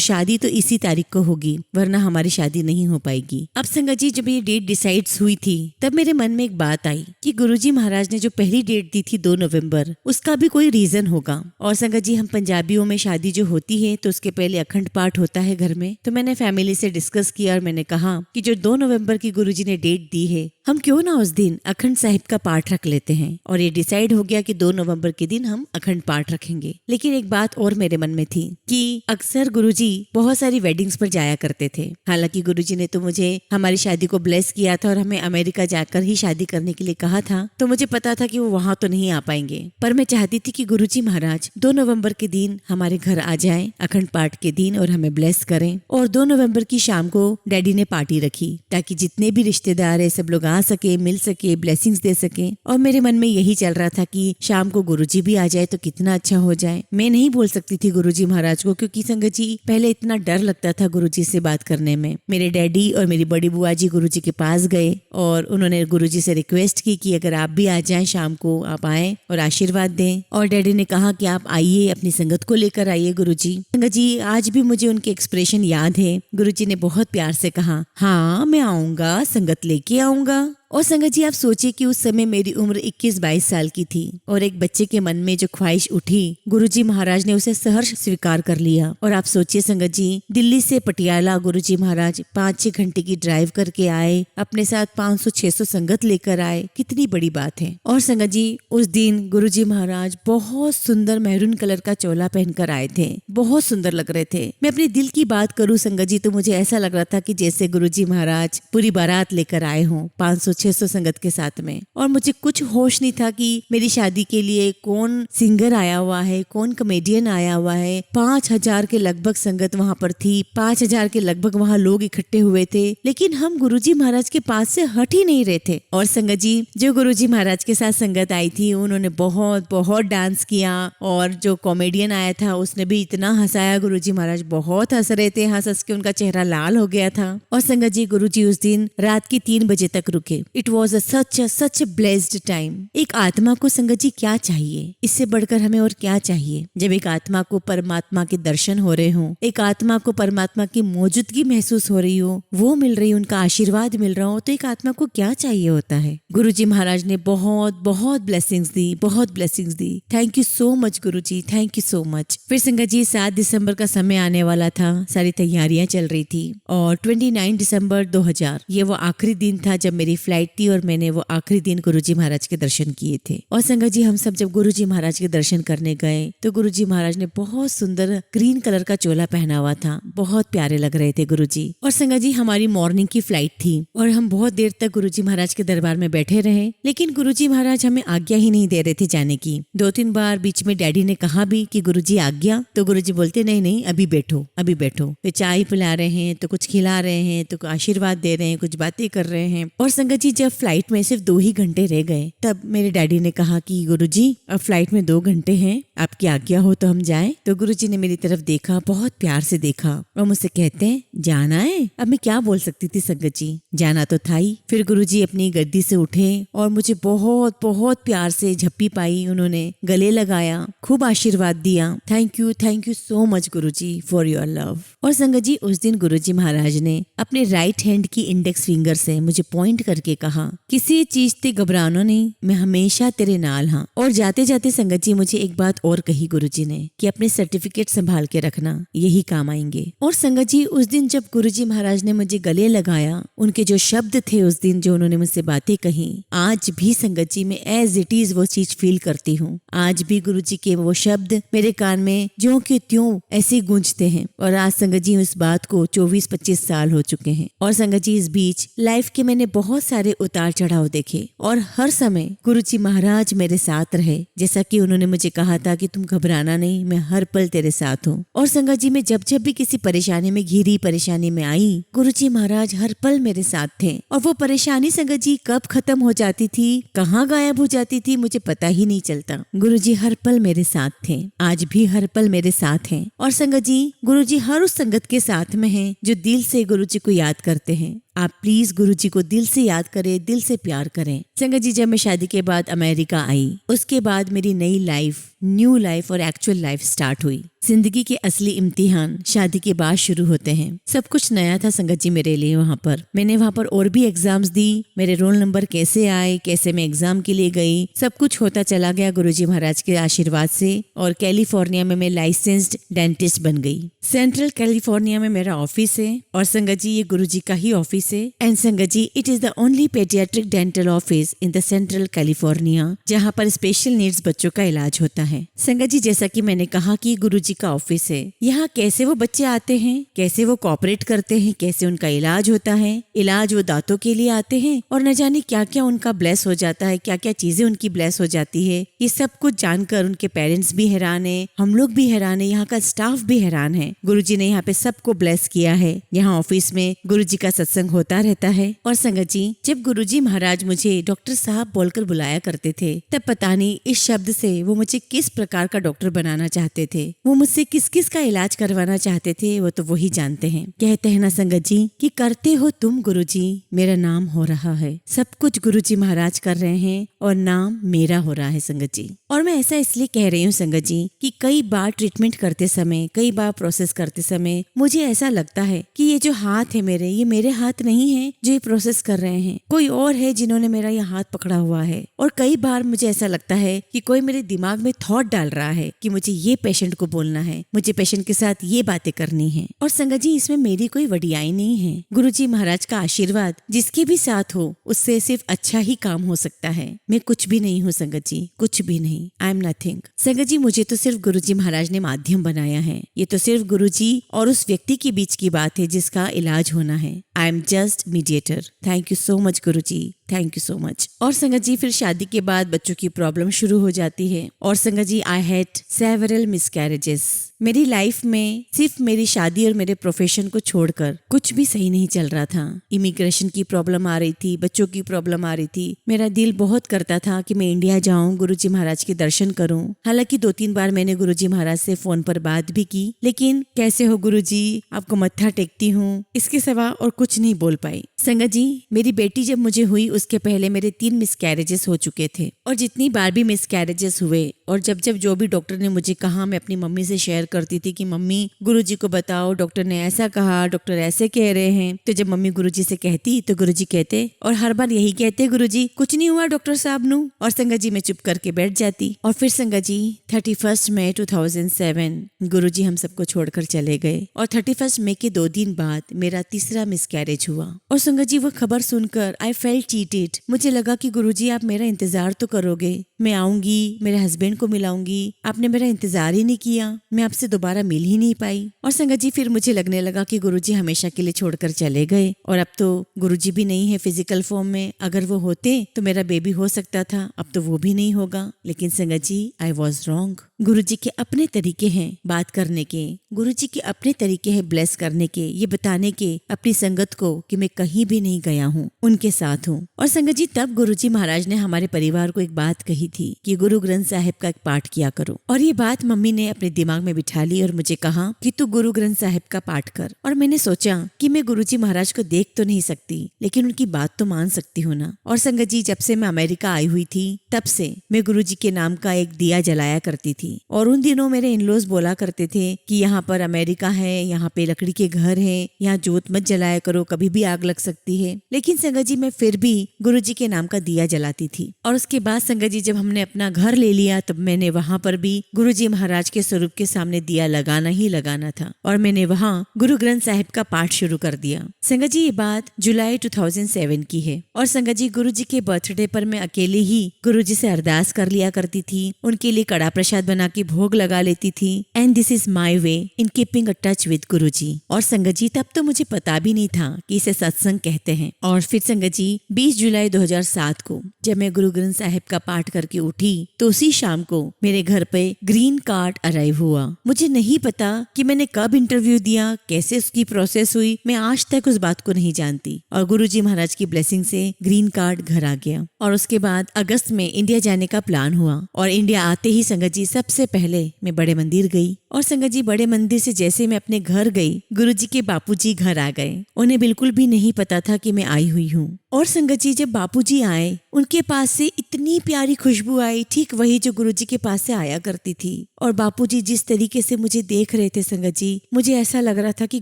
शादी तो इसी तारीख को होगी, वरना हमारी शादी नहीं हो पाएगी। अब संगत जी जब ये डेट डिसाइड्स हुई थी तब मेरे मन में एक बात आई कि गुरुजी महाराज ने जो पहली डेट दी थी 2 नवंबर, उसका भी कोई रीजन होगा। और संगत जी हम पंजाबियों में शादी जो होती है तो उसके पहले अखंड पाठ होता है घर में। तो मैंने फैमिली से डिस्कस किया और मैंने कहा कि जो 2 नवंबर की गुरुजी ने डेट दी है, हम क्यों ना उस दिन अखंड साहिब का पाठ रख लेते हैं। और ये डिसाइड हो गया कि 2 नवंबर के दिन हम अखंड पाठ रखेंगे। लेकिन एक बात और मेरे मन में थी कि अक्सर गुरुजी बहुत सारी वेडिंग्स पर जाया करते थे। हालांकि गुरुजी ने तो मुझे हमारी शादी को ब्लेस किया था और हमें अमेरिका जाकर ही शादी करने के लिए कहा था, तो मुझे पता था कि वो वहां तो नहीं आ पाएंगे। पर मैं चाहती थी कि गुरुजी महाराज 2 नवंबर के दिन हमारे घर आ जाएं अखंड पाठ के दिन और हमें ब्लेस करें। और 2 नवंबर की शाम को डैडी ने पार्टी रखी ताकि जितने भी रिश्तेदार है सब लोग आ सके, मिल सके, ब्लेसिंग्स दे सके। और मेरे मन में यही चल रहा था कि शाम को गुरुजी भी आ जाए तो कितना अच्छा हो जाए। मैं नहीं बोल सकती थी गुरुजी महाराज को, क्योंकि संगत जी पहले इतना डर लगता था गुरुजी से बात करने में। मेरे डैडी और मेरी बड़ी बुआ जी गुरुजी के पास गए और उन्होंने गुरुजी से रिक्वेस्ट की कि अगर आप भी आ जाएं शाम को, आप आए और आशीर्वाद दें। और डैडी ने कहा कि आप आइए, अपनी संगत को लेकर आइए गुरुजी। संगत जी आज भी मुझे उनके एक्सप्रेशन याद है। गुरुजी ने बहुत प्यार से कहा, हाँ मैं आऊंगा, संगत लेके आऊंगा। और संगत जी आप सोचिए कि उस समय मेरी उम्र 21-22 साल की थी और एक बच्चे के मन में जो ख्वाहिश उठी गुरुजी महाराज ने उसे सहर्ष स्वीकार कर लिया। और आप सोचिए संगत जी दिल्ली से पटियाला गुरुजी महाराज 5-6 घंटे की ड्राइव करके आए, अपने साथ 500-600 संगत लेकर आए, कितनी बड़ी बात है। और संगत जी उस दिन गुरुजी महाराज बहुत सुंदर मैरून कलर का चोला पहनकर आए थे, बहुत सुंदर लग रहे थे। मैं अपने दिल की बात करूँ संगत जी तो मुझे ऐसा लग रहा था कि जैसे गुरुजी महाराज पूरी बारात लेकर आए हों 500-600 संगत के साथ में। और मुझे कुछ होश नहीं था कि मेरी शादी के लिए कौन सिंगर आया हुआ है, कौन कॉमेडियन आया हुआ है। 5000 के लगभग संगत वहाँ पर थी, 5000 के लगभग वहाँ लोग इकट्ठे हुए थे, लेकिन हम गुरुजी महाराज के पास से हट ही नहीं रहे थे। और संगत जी जो गुरुजी महाराज के साथ संगत आई थी उन्होंने बहुत बहुत डांस किया और जो कॉमेडियन आया था उसने भी इतना हंसाया। गुरुजी महाराज बहुत हंस रहे थे, हंस हंस के उनका चेहरा लाल हो गया था। और संगत जी गुरुजी उस दिन रात की 3 बजे तक रुके। It was such blessed time. एक आत्मा को संगत जी क्या चाहिए, इससे बढ़कर हमें और क्या चाहिए। जब एक आत्मा को परमात्मा के दर्शन हो रहे हो, एक आत्मा को परमात्मा की मौजूदगी महसूस हो रही हो, वो मिल रही, उनका आशीर्वाद मिल रहा हो, तो एक आत्मा को क्या चाहिए होता है। गुरुजी महाराज ने बहुत बहुत ब्लेसिंग्स दी, बहुत blessings the. Thank you so much Guruji, thank you so much. फिर संगत जी 7 दिसंबर का समय आने वाला था, सारी तैयारियां चल रही थी और 29 दिसंबर 2000 ये वो आखिरी दिन था जब मेरी फ्लाइट थी और मैंने वो आखिरी दिन गुरुजी महाराज के दर्शन किए थे। और संगत जी हम सब जब गुरुजी महाराज के दर्शन करने गए तो गुरुजी महाराज ने बहुत सुंदर ग्रीन कलर का चोला पहना हुआ था, बहुत प्यारे लग रहे थे गुरुजी। और संगत जी हमारी मॉर्निंग की फ्लाइट थी और हम बहुत देर तक गुरुजी महाराज के दरबार में बैठे रहे, लेकिन गुरुजी महाराज हमें आज्ञा ही नहीं दे रहे थे जाने की। 2-3 बार बीच में डैडी ने कहा भी कि गुरुजी आज्ञा, तो गुरुजी बोलते नहीं नहीं अभी बैठो, अभी बैठो। वे चाय पिला रहे हैं तो कुछ खिला रहे हैं तो आशीर्वाद दे रहे हैं, कुछ बातें कर रहे हैं। और संगत जी जब फ्लाइट में सिर्फ 2 ही घंटे रह गए तब मेरे डैडी ने कहा कि गुरुजी अब फ्लाइट में 2 घंटे हैं, आपकी आज्ञा हो तो हम जाएं। तो गुरुजी ने मेरी तरफ देखा, बहुत प्यार से देखा और मुझसे कहते हैं जाना है। अब मैं क्या बोल सकती थी संगत जी, जाना तो था ही। फिर गुरुजी अपनी गद्दी से उठे और मुझे बहुत बहुत प्यार से झप्पी पाई, उन्होंने गले लगाया, खूब आशीर्वाद दिया। Thank you so much Guruji for your love. और संगत जी उस दिन गुरुजी महाराज ने अपने राइट हैंड की इंडेक्स फिंगर से मुझे पॉइंट करके करके कहा, किसी चीज ते घबराना नहीं, मैं हमेशा तेरे नाल हाँ। और जाते जाते संगत जी मुझे एक बात और कही गुरुजी ने कि अपने सर्टिफिकेट संभाल के रखना, यही काम आएंगे। और संगत जी उस दिन जब गुरुजी महाराज ने मुझे गले लगाया, उनके जो शब्द थे उस दिन जो उन्होंने मुझसे बातें कही, आज भी संगत जी मैं एज इट इज वो चीज फील करती हूँ। आज भी गुरुजी के वो शब्द मेरे कान में ज्यों के त्यों ऐसे गूंजते हैं। और आज संगत जी उस बात को 24-25 साल हो चुके हैं। और संगत जी इस बीच लाइफ के मैंने बहुत सारे उतार चढ़ाव देखे और हर समय गुरुजी महाराज मेरे साथ रहे। जैसा कि उन्होंने मुझे कहा था कि तुम घबराना नहीं, मैं हर पल तेरे साथ हूँ। और संगत जी मैं जब जब भी किसी परेशानी में घिरी परेशानी में आई, गुरुजी महाराज हर पल मेरे साथ थे। और वो परेशानी संगत जी कब खत्म हो जाती थी, कहाँ गायब हो जाती थी, मुझे पता ही नहीं चलता। गुरुजी हर पल मेरे साथ थे, आज भी हर पल मेरे साथ हैं। और संगत जी गुरुजी हर उस संगत के साथ में हैं जो दिल से गुरुजी को याद करते हैं। आप प्लीज गुरुजी को दिल से याद करें, दिल से प्यार करें। संगत जी जब मैं शादी के बाद अमेरिका आई, उसके बाद मेरी नई लाइफ, न्यू लाइफ और एक्चुअल लाइफ स्टार्ट हुई। जिंदगी के असली इम्तिहान शादी के बाद शुरू होते हैं। सब कुछ नया था संगत जी मेरे लिए। वहाँ पर मैंने वहाँ पर और भी एग्जाम्स दी, मेरे रोल नंबर कैसे आए, कैसे मैं एग्जाम के लिए गई, सब कुछ होता चला गया गुरुजी महाराज के आशीर्वाद से। और कैलिफोर्निया में मैं लाइसेंस्ड डेंटिस्ट बन गई। सेंट्रल कैलिफोर्निया में मेरा ऑफिस है और संगत जी ये गुरुजी का ही ऑफिस है। एंड संगत जी it is the only paediatric dental office in the central California, जहाँ पर स्पेशल नीड्स बच्चों का इलाज होता है। संगत जी जैसा कि मैंने कहा कि गुरुजी का ऑफिस है, यहाँ कैसे वो बच्चे आते हैं, कैसे वो कोऑपरेट करते हैं, कैसे उनका इलाज होता है, इलाज वो दांतों के लिए आते हैं और न जाने क्या क्या उनका ब्लेस हो जाता है, क्या क्या चीजें उनकी ब्लेस हो जाती है। ये सब कुछ जानकर उनके पेरेंट्स भी हैरान है, हम लोग भी हैरान है, यहाँ का स्टाफ भी हैरान है। गुरुजी ने यहाँ पे सबको ब्लेस किया है। यहाँ ऑफिस में गुरुजी का सत्संग होता रहता है। और संगत जी जब गुरुजी महाराज मुझे डॉक्टर साहब बोलकर बुलाया करते थे, तब पता नहीं इस शब्द से वो मुझे किस प्रकार का डॉक्टर बनाना चाहते थे, वो मुझसे किस किस का इलाज करवाना चाहते थे, वो तो वही जानते हैं। कहते हैं ना संगत जी कि करते हो तुम गुरुजी, मेरा नाम हो रहा है। सब कुछ गुरुजी महाराज कर रहे हैं और नाम मेरा हो रहा है संगत जी। और मैं ऐसा इसलिए कह रही हूँ संगत जी कि कई बार ट्रीटमेंट करते समय, कई बार प्रोसेस करते समय मुझे ऐसा लगता है कि ये जो हाथ है मेरे, ये मेरे हाथ नहीं है जो ये प्रोसेस कर रहे हैं, कोई और है जिन्होंने मेरा ये हाथ पकड़ा हुआ है। और कई बार मुझे ऐसा लगता है कि कोई मेरे दिमाग में थॉट डाल रहा है कि मुझे ये पेशेंट को बोलना है, मुझे पेशेंट के साथ ये बातें करनी है। और संगत जी इसमें मेरी कोई वडियाई नहीं है। गुरुजी महाराज का आशीर्वाद जिसके भी साथ हो उससे सिर्फ अच्छा ही काम हो सकता है। मैं कुछ भी नहीं हूँ संगत जी, कुछ भी नहीं। आई एम नथिंग संगत जी। मुझे तो सिर्फ गुरुजी महाराज ने माध्यम बनाया है। ये तो सिर्फ गुरुजी और उस व्यक्ति के बीच की बात है जिसका इलाज होना है। I am just mediator. Thank you so much Guruji, thank you so much. और संगत जी फिर शादी के बाद बच्चों की प्रॉब्लम शुरू हो जाती है। और संगत जी आई हैड सेवरल मिसकैरेजेस। मेरी लाइफ में सिर्फ मेरी शादी और मेरे प्रोफेशन को छोड़कर कुछ भी सही नहीं चल रहा था। इमिग्रेशन की प्रॉब्लम आ रही थी, बच्चों की प्रॉब्लम आ रही थी। मेरा दिल बहुत करता था कि मैं इंडिया जाऊं, गुरुजी महाराज के दर्शन करूं। हालांकि 2-3 बार मैंने गुरुजी महाराज से फोन पर बात भी की, लेकिन कैसे हो गुरुजी, आपको मत्था टेकती हूँ, इसके सिवा और कुछ नहीं बोल पाई। संगत जी मेरी बेटी जब मुझे हुई उसके पहले मेरे 3 मिसकैरेजेस हो चुके थे। और जितनी बार भी मिसकैरेजेस हुए और जब जब जो भी डॉक्टर ने मुझे कहा, मैं अपनी मम्मी से शेयर करती थी कि मम्मी गुरुजी को बताओ, डॉक्टर ने ऐसा कहा, डॉक्टर ऐसे कह रहे हैं। तो जब मम्मी गुरुजी से कहती तो गुरुजी कहते, और हर बार यही कहते, गुरुजी कुछ नहीं हुआ डॉक्टर साहब नू। और संगत जी मैं चुप करके बैठ जाती। और फिर संगत जी 31 मई 2007 गुरुजी हम सबको छोड़कर चले गए। और 31 मई के 2 दिन बाद मेरा तीसरा मिसकैरेज हुआ। और संगत जी वो खबर सुनकर आई फेल्ट चीटेड। मुझे लगा कि गुरुजी आप मेरा इंतजार तो करोगे, मैं आऊंगी, मेरे हस्बैंड को मिलाऊंगी, आपने मेरा इंतजार ही नहीं किया, मैं आपसे दोबारा मिल ही नहीं पाई। और संगत जी फिर मुझे लगने लगा कि गुरुजी हमेशा के लिए छोड़कर चले गए और अब तो गुरुजी भी नहीं है फिजिकल फॉर्म में। अगर वो होते तो मेरा बेबी हो सकता था, अब तो वो भी नहीं होगा। लेकिन संगत जी आई वॉज रॉन्ग। गुरुजी के अपने तरीके हैं बात करने के, गुरुजी के अपने तरीके हैं ब्लेस करने के, ये बताने के अपनी संगत को कि मैं कहीं भी नहीं गया हूँ, उनके साथ हूँ। और संगत जी तब गुरुजी महाराज ने हमारे परिवार को एक बात कही थी कि गुरु ग्रंथ साहिब का एक पाठ किया करो। और ये बात मम्मी ने अपने दिमाग में बिठा ली और मुझे कहा कि तू गुरु ग्रंथ साहिब का पाठ कर। और मैंने सोचा कि मैं गुरुजी महाराज को देख तो नहीं सकती, लेकिन उनकी बात तो मान सकती हूँ ना। और संगत जी जब से मैं अमेरिका आई हुई थी तब से मैं गुरुजी के नाम का एक दिया जलाया करती थी। थी। और उन दिनों मेरे इनलॉज बोला करते थे कि यहाँ पर अमेरिका है, यहाँ पे लकड़ी के घर है, यहाँ जोत मत जलाया करो, कभी भी आग लग सकती है। लेकिन संगत जी मैं फिर भी गुरुजी के नाम का दिया जलाती थी। और उसके बाद संगत जी जब हमने अपना घर ले लिया तब मैंने वहाँ पर भी गुरुजी महाराज के स्वरूप के सामने दिया लगाना ही लगाना था और मैंने वहाँ गुरु ग्रंथ साहिब का पाठ शुरू कर दिया। संगत जी ये बात जुलाई 2007 की है और संगत जी गुरुजी के बर्थडे पर मैं अकेले ही गुरुजी से अरदास कर लिया करती थी, उनके लिए कड़ा प्रसाद बना के भोग लगा लेती थी। And this is my way in keeping a touch with Guruji. और संगत जी तब तो मुझे पता भी नहीं था कि इसे सत्संग कहते हैं। और फिर संगत जी 20 जुलाई 2007 को जब मैं गुरु ग्रंथ साहिब का पाठ करके उठी तो उसी शाम को मेरे घर पे ग्रीन कार्ड अराइव हुआ। मुझे नहीं पता कि मैंने कब इंटरव्यू दिया, कैसे उसकी प्रोसेस हुई, मैं आज तक उस बात को नहीं जानती। और गुरुजी महाराज की ब्लेसिंग से ग्रीन कार्ड घर आ गया। और उसके बाद अगस्त में इंडिया जाने का प्लान हुआ और इंडिया आते ही संगत जी सबसे पहले मैं बड़े मंदिर गई। और संगत जी बड़े मंदिर से जैसे मैं अपने घर गई गुरुजी के बापूजी घर आ गए। उन्हें बिल्कुल भी नहीं पता था कि मैं आई हुई हूँ। और संगत जी जब बापूजी आए उनके पास से इतनी प्यारी खुशबू आई, ठीक वही जो गुरुजी के पास से आया करती थी। और बापूजी जिस तरीके से मुझे देख रहे थे संगत जी, मुझे ऐसा लग रहा था कि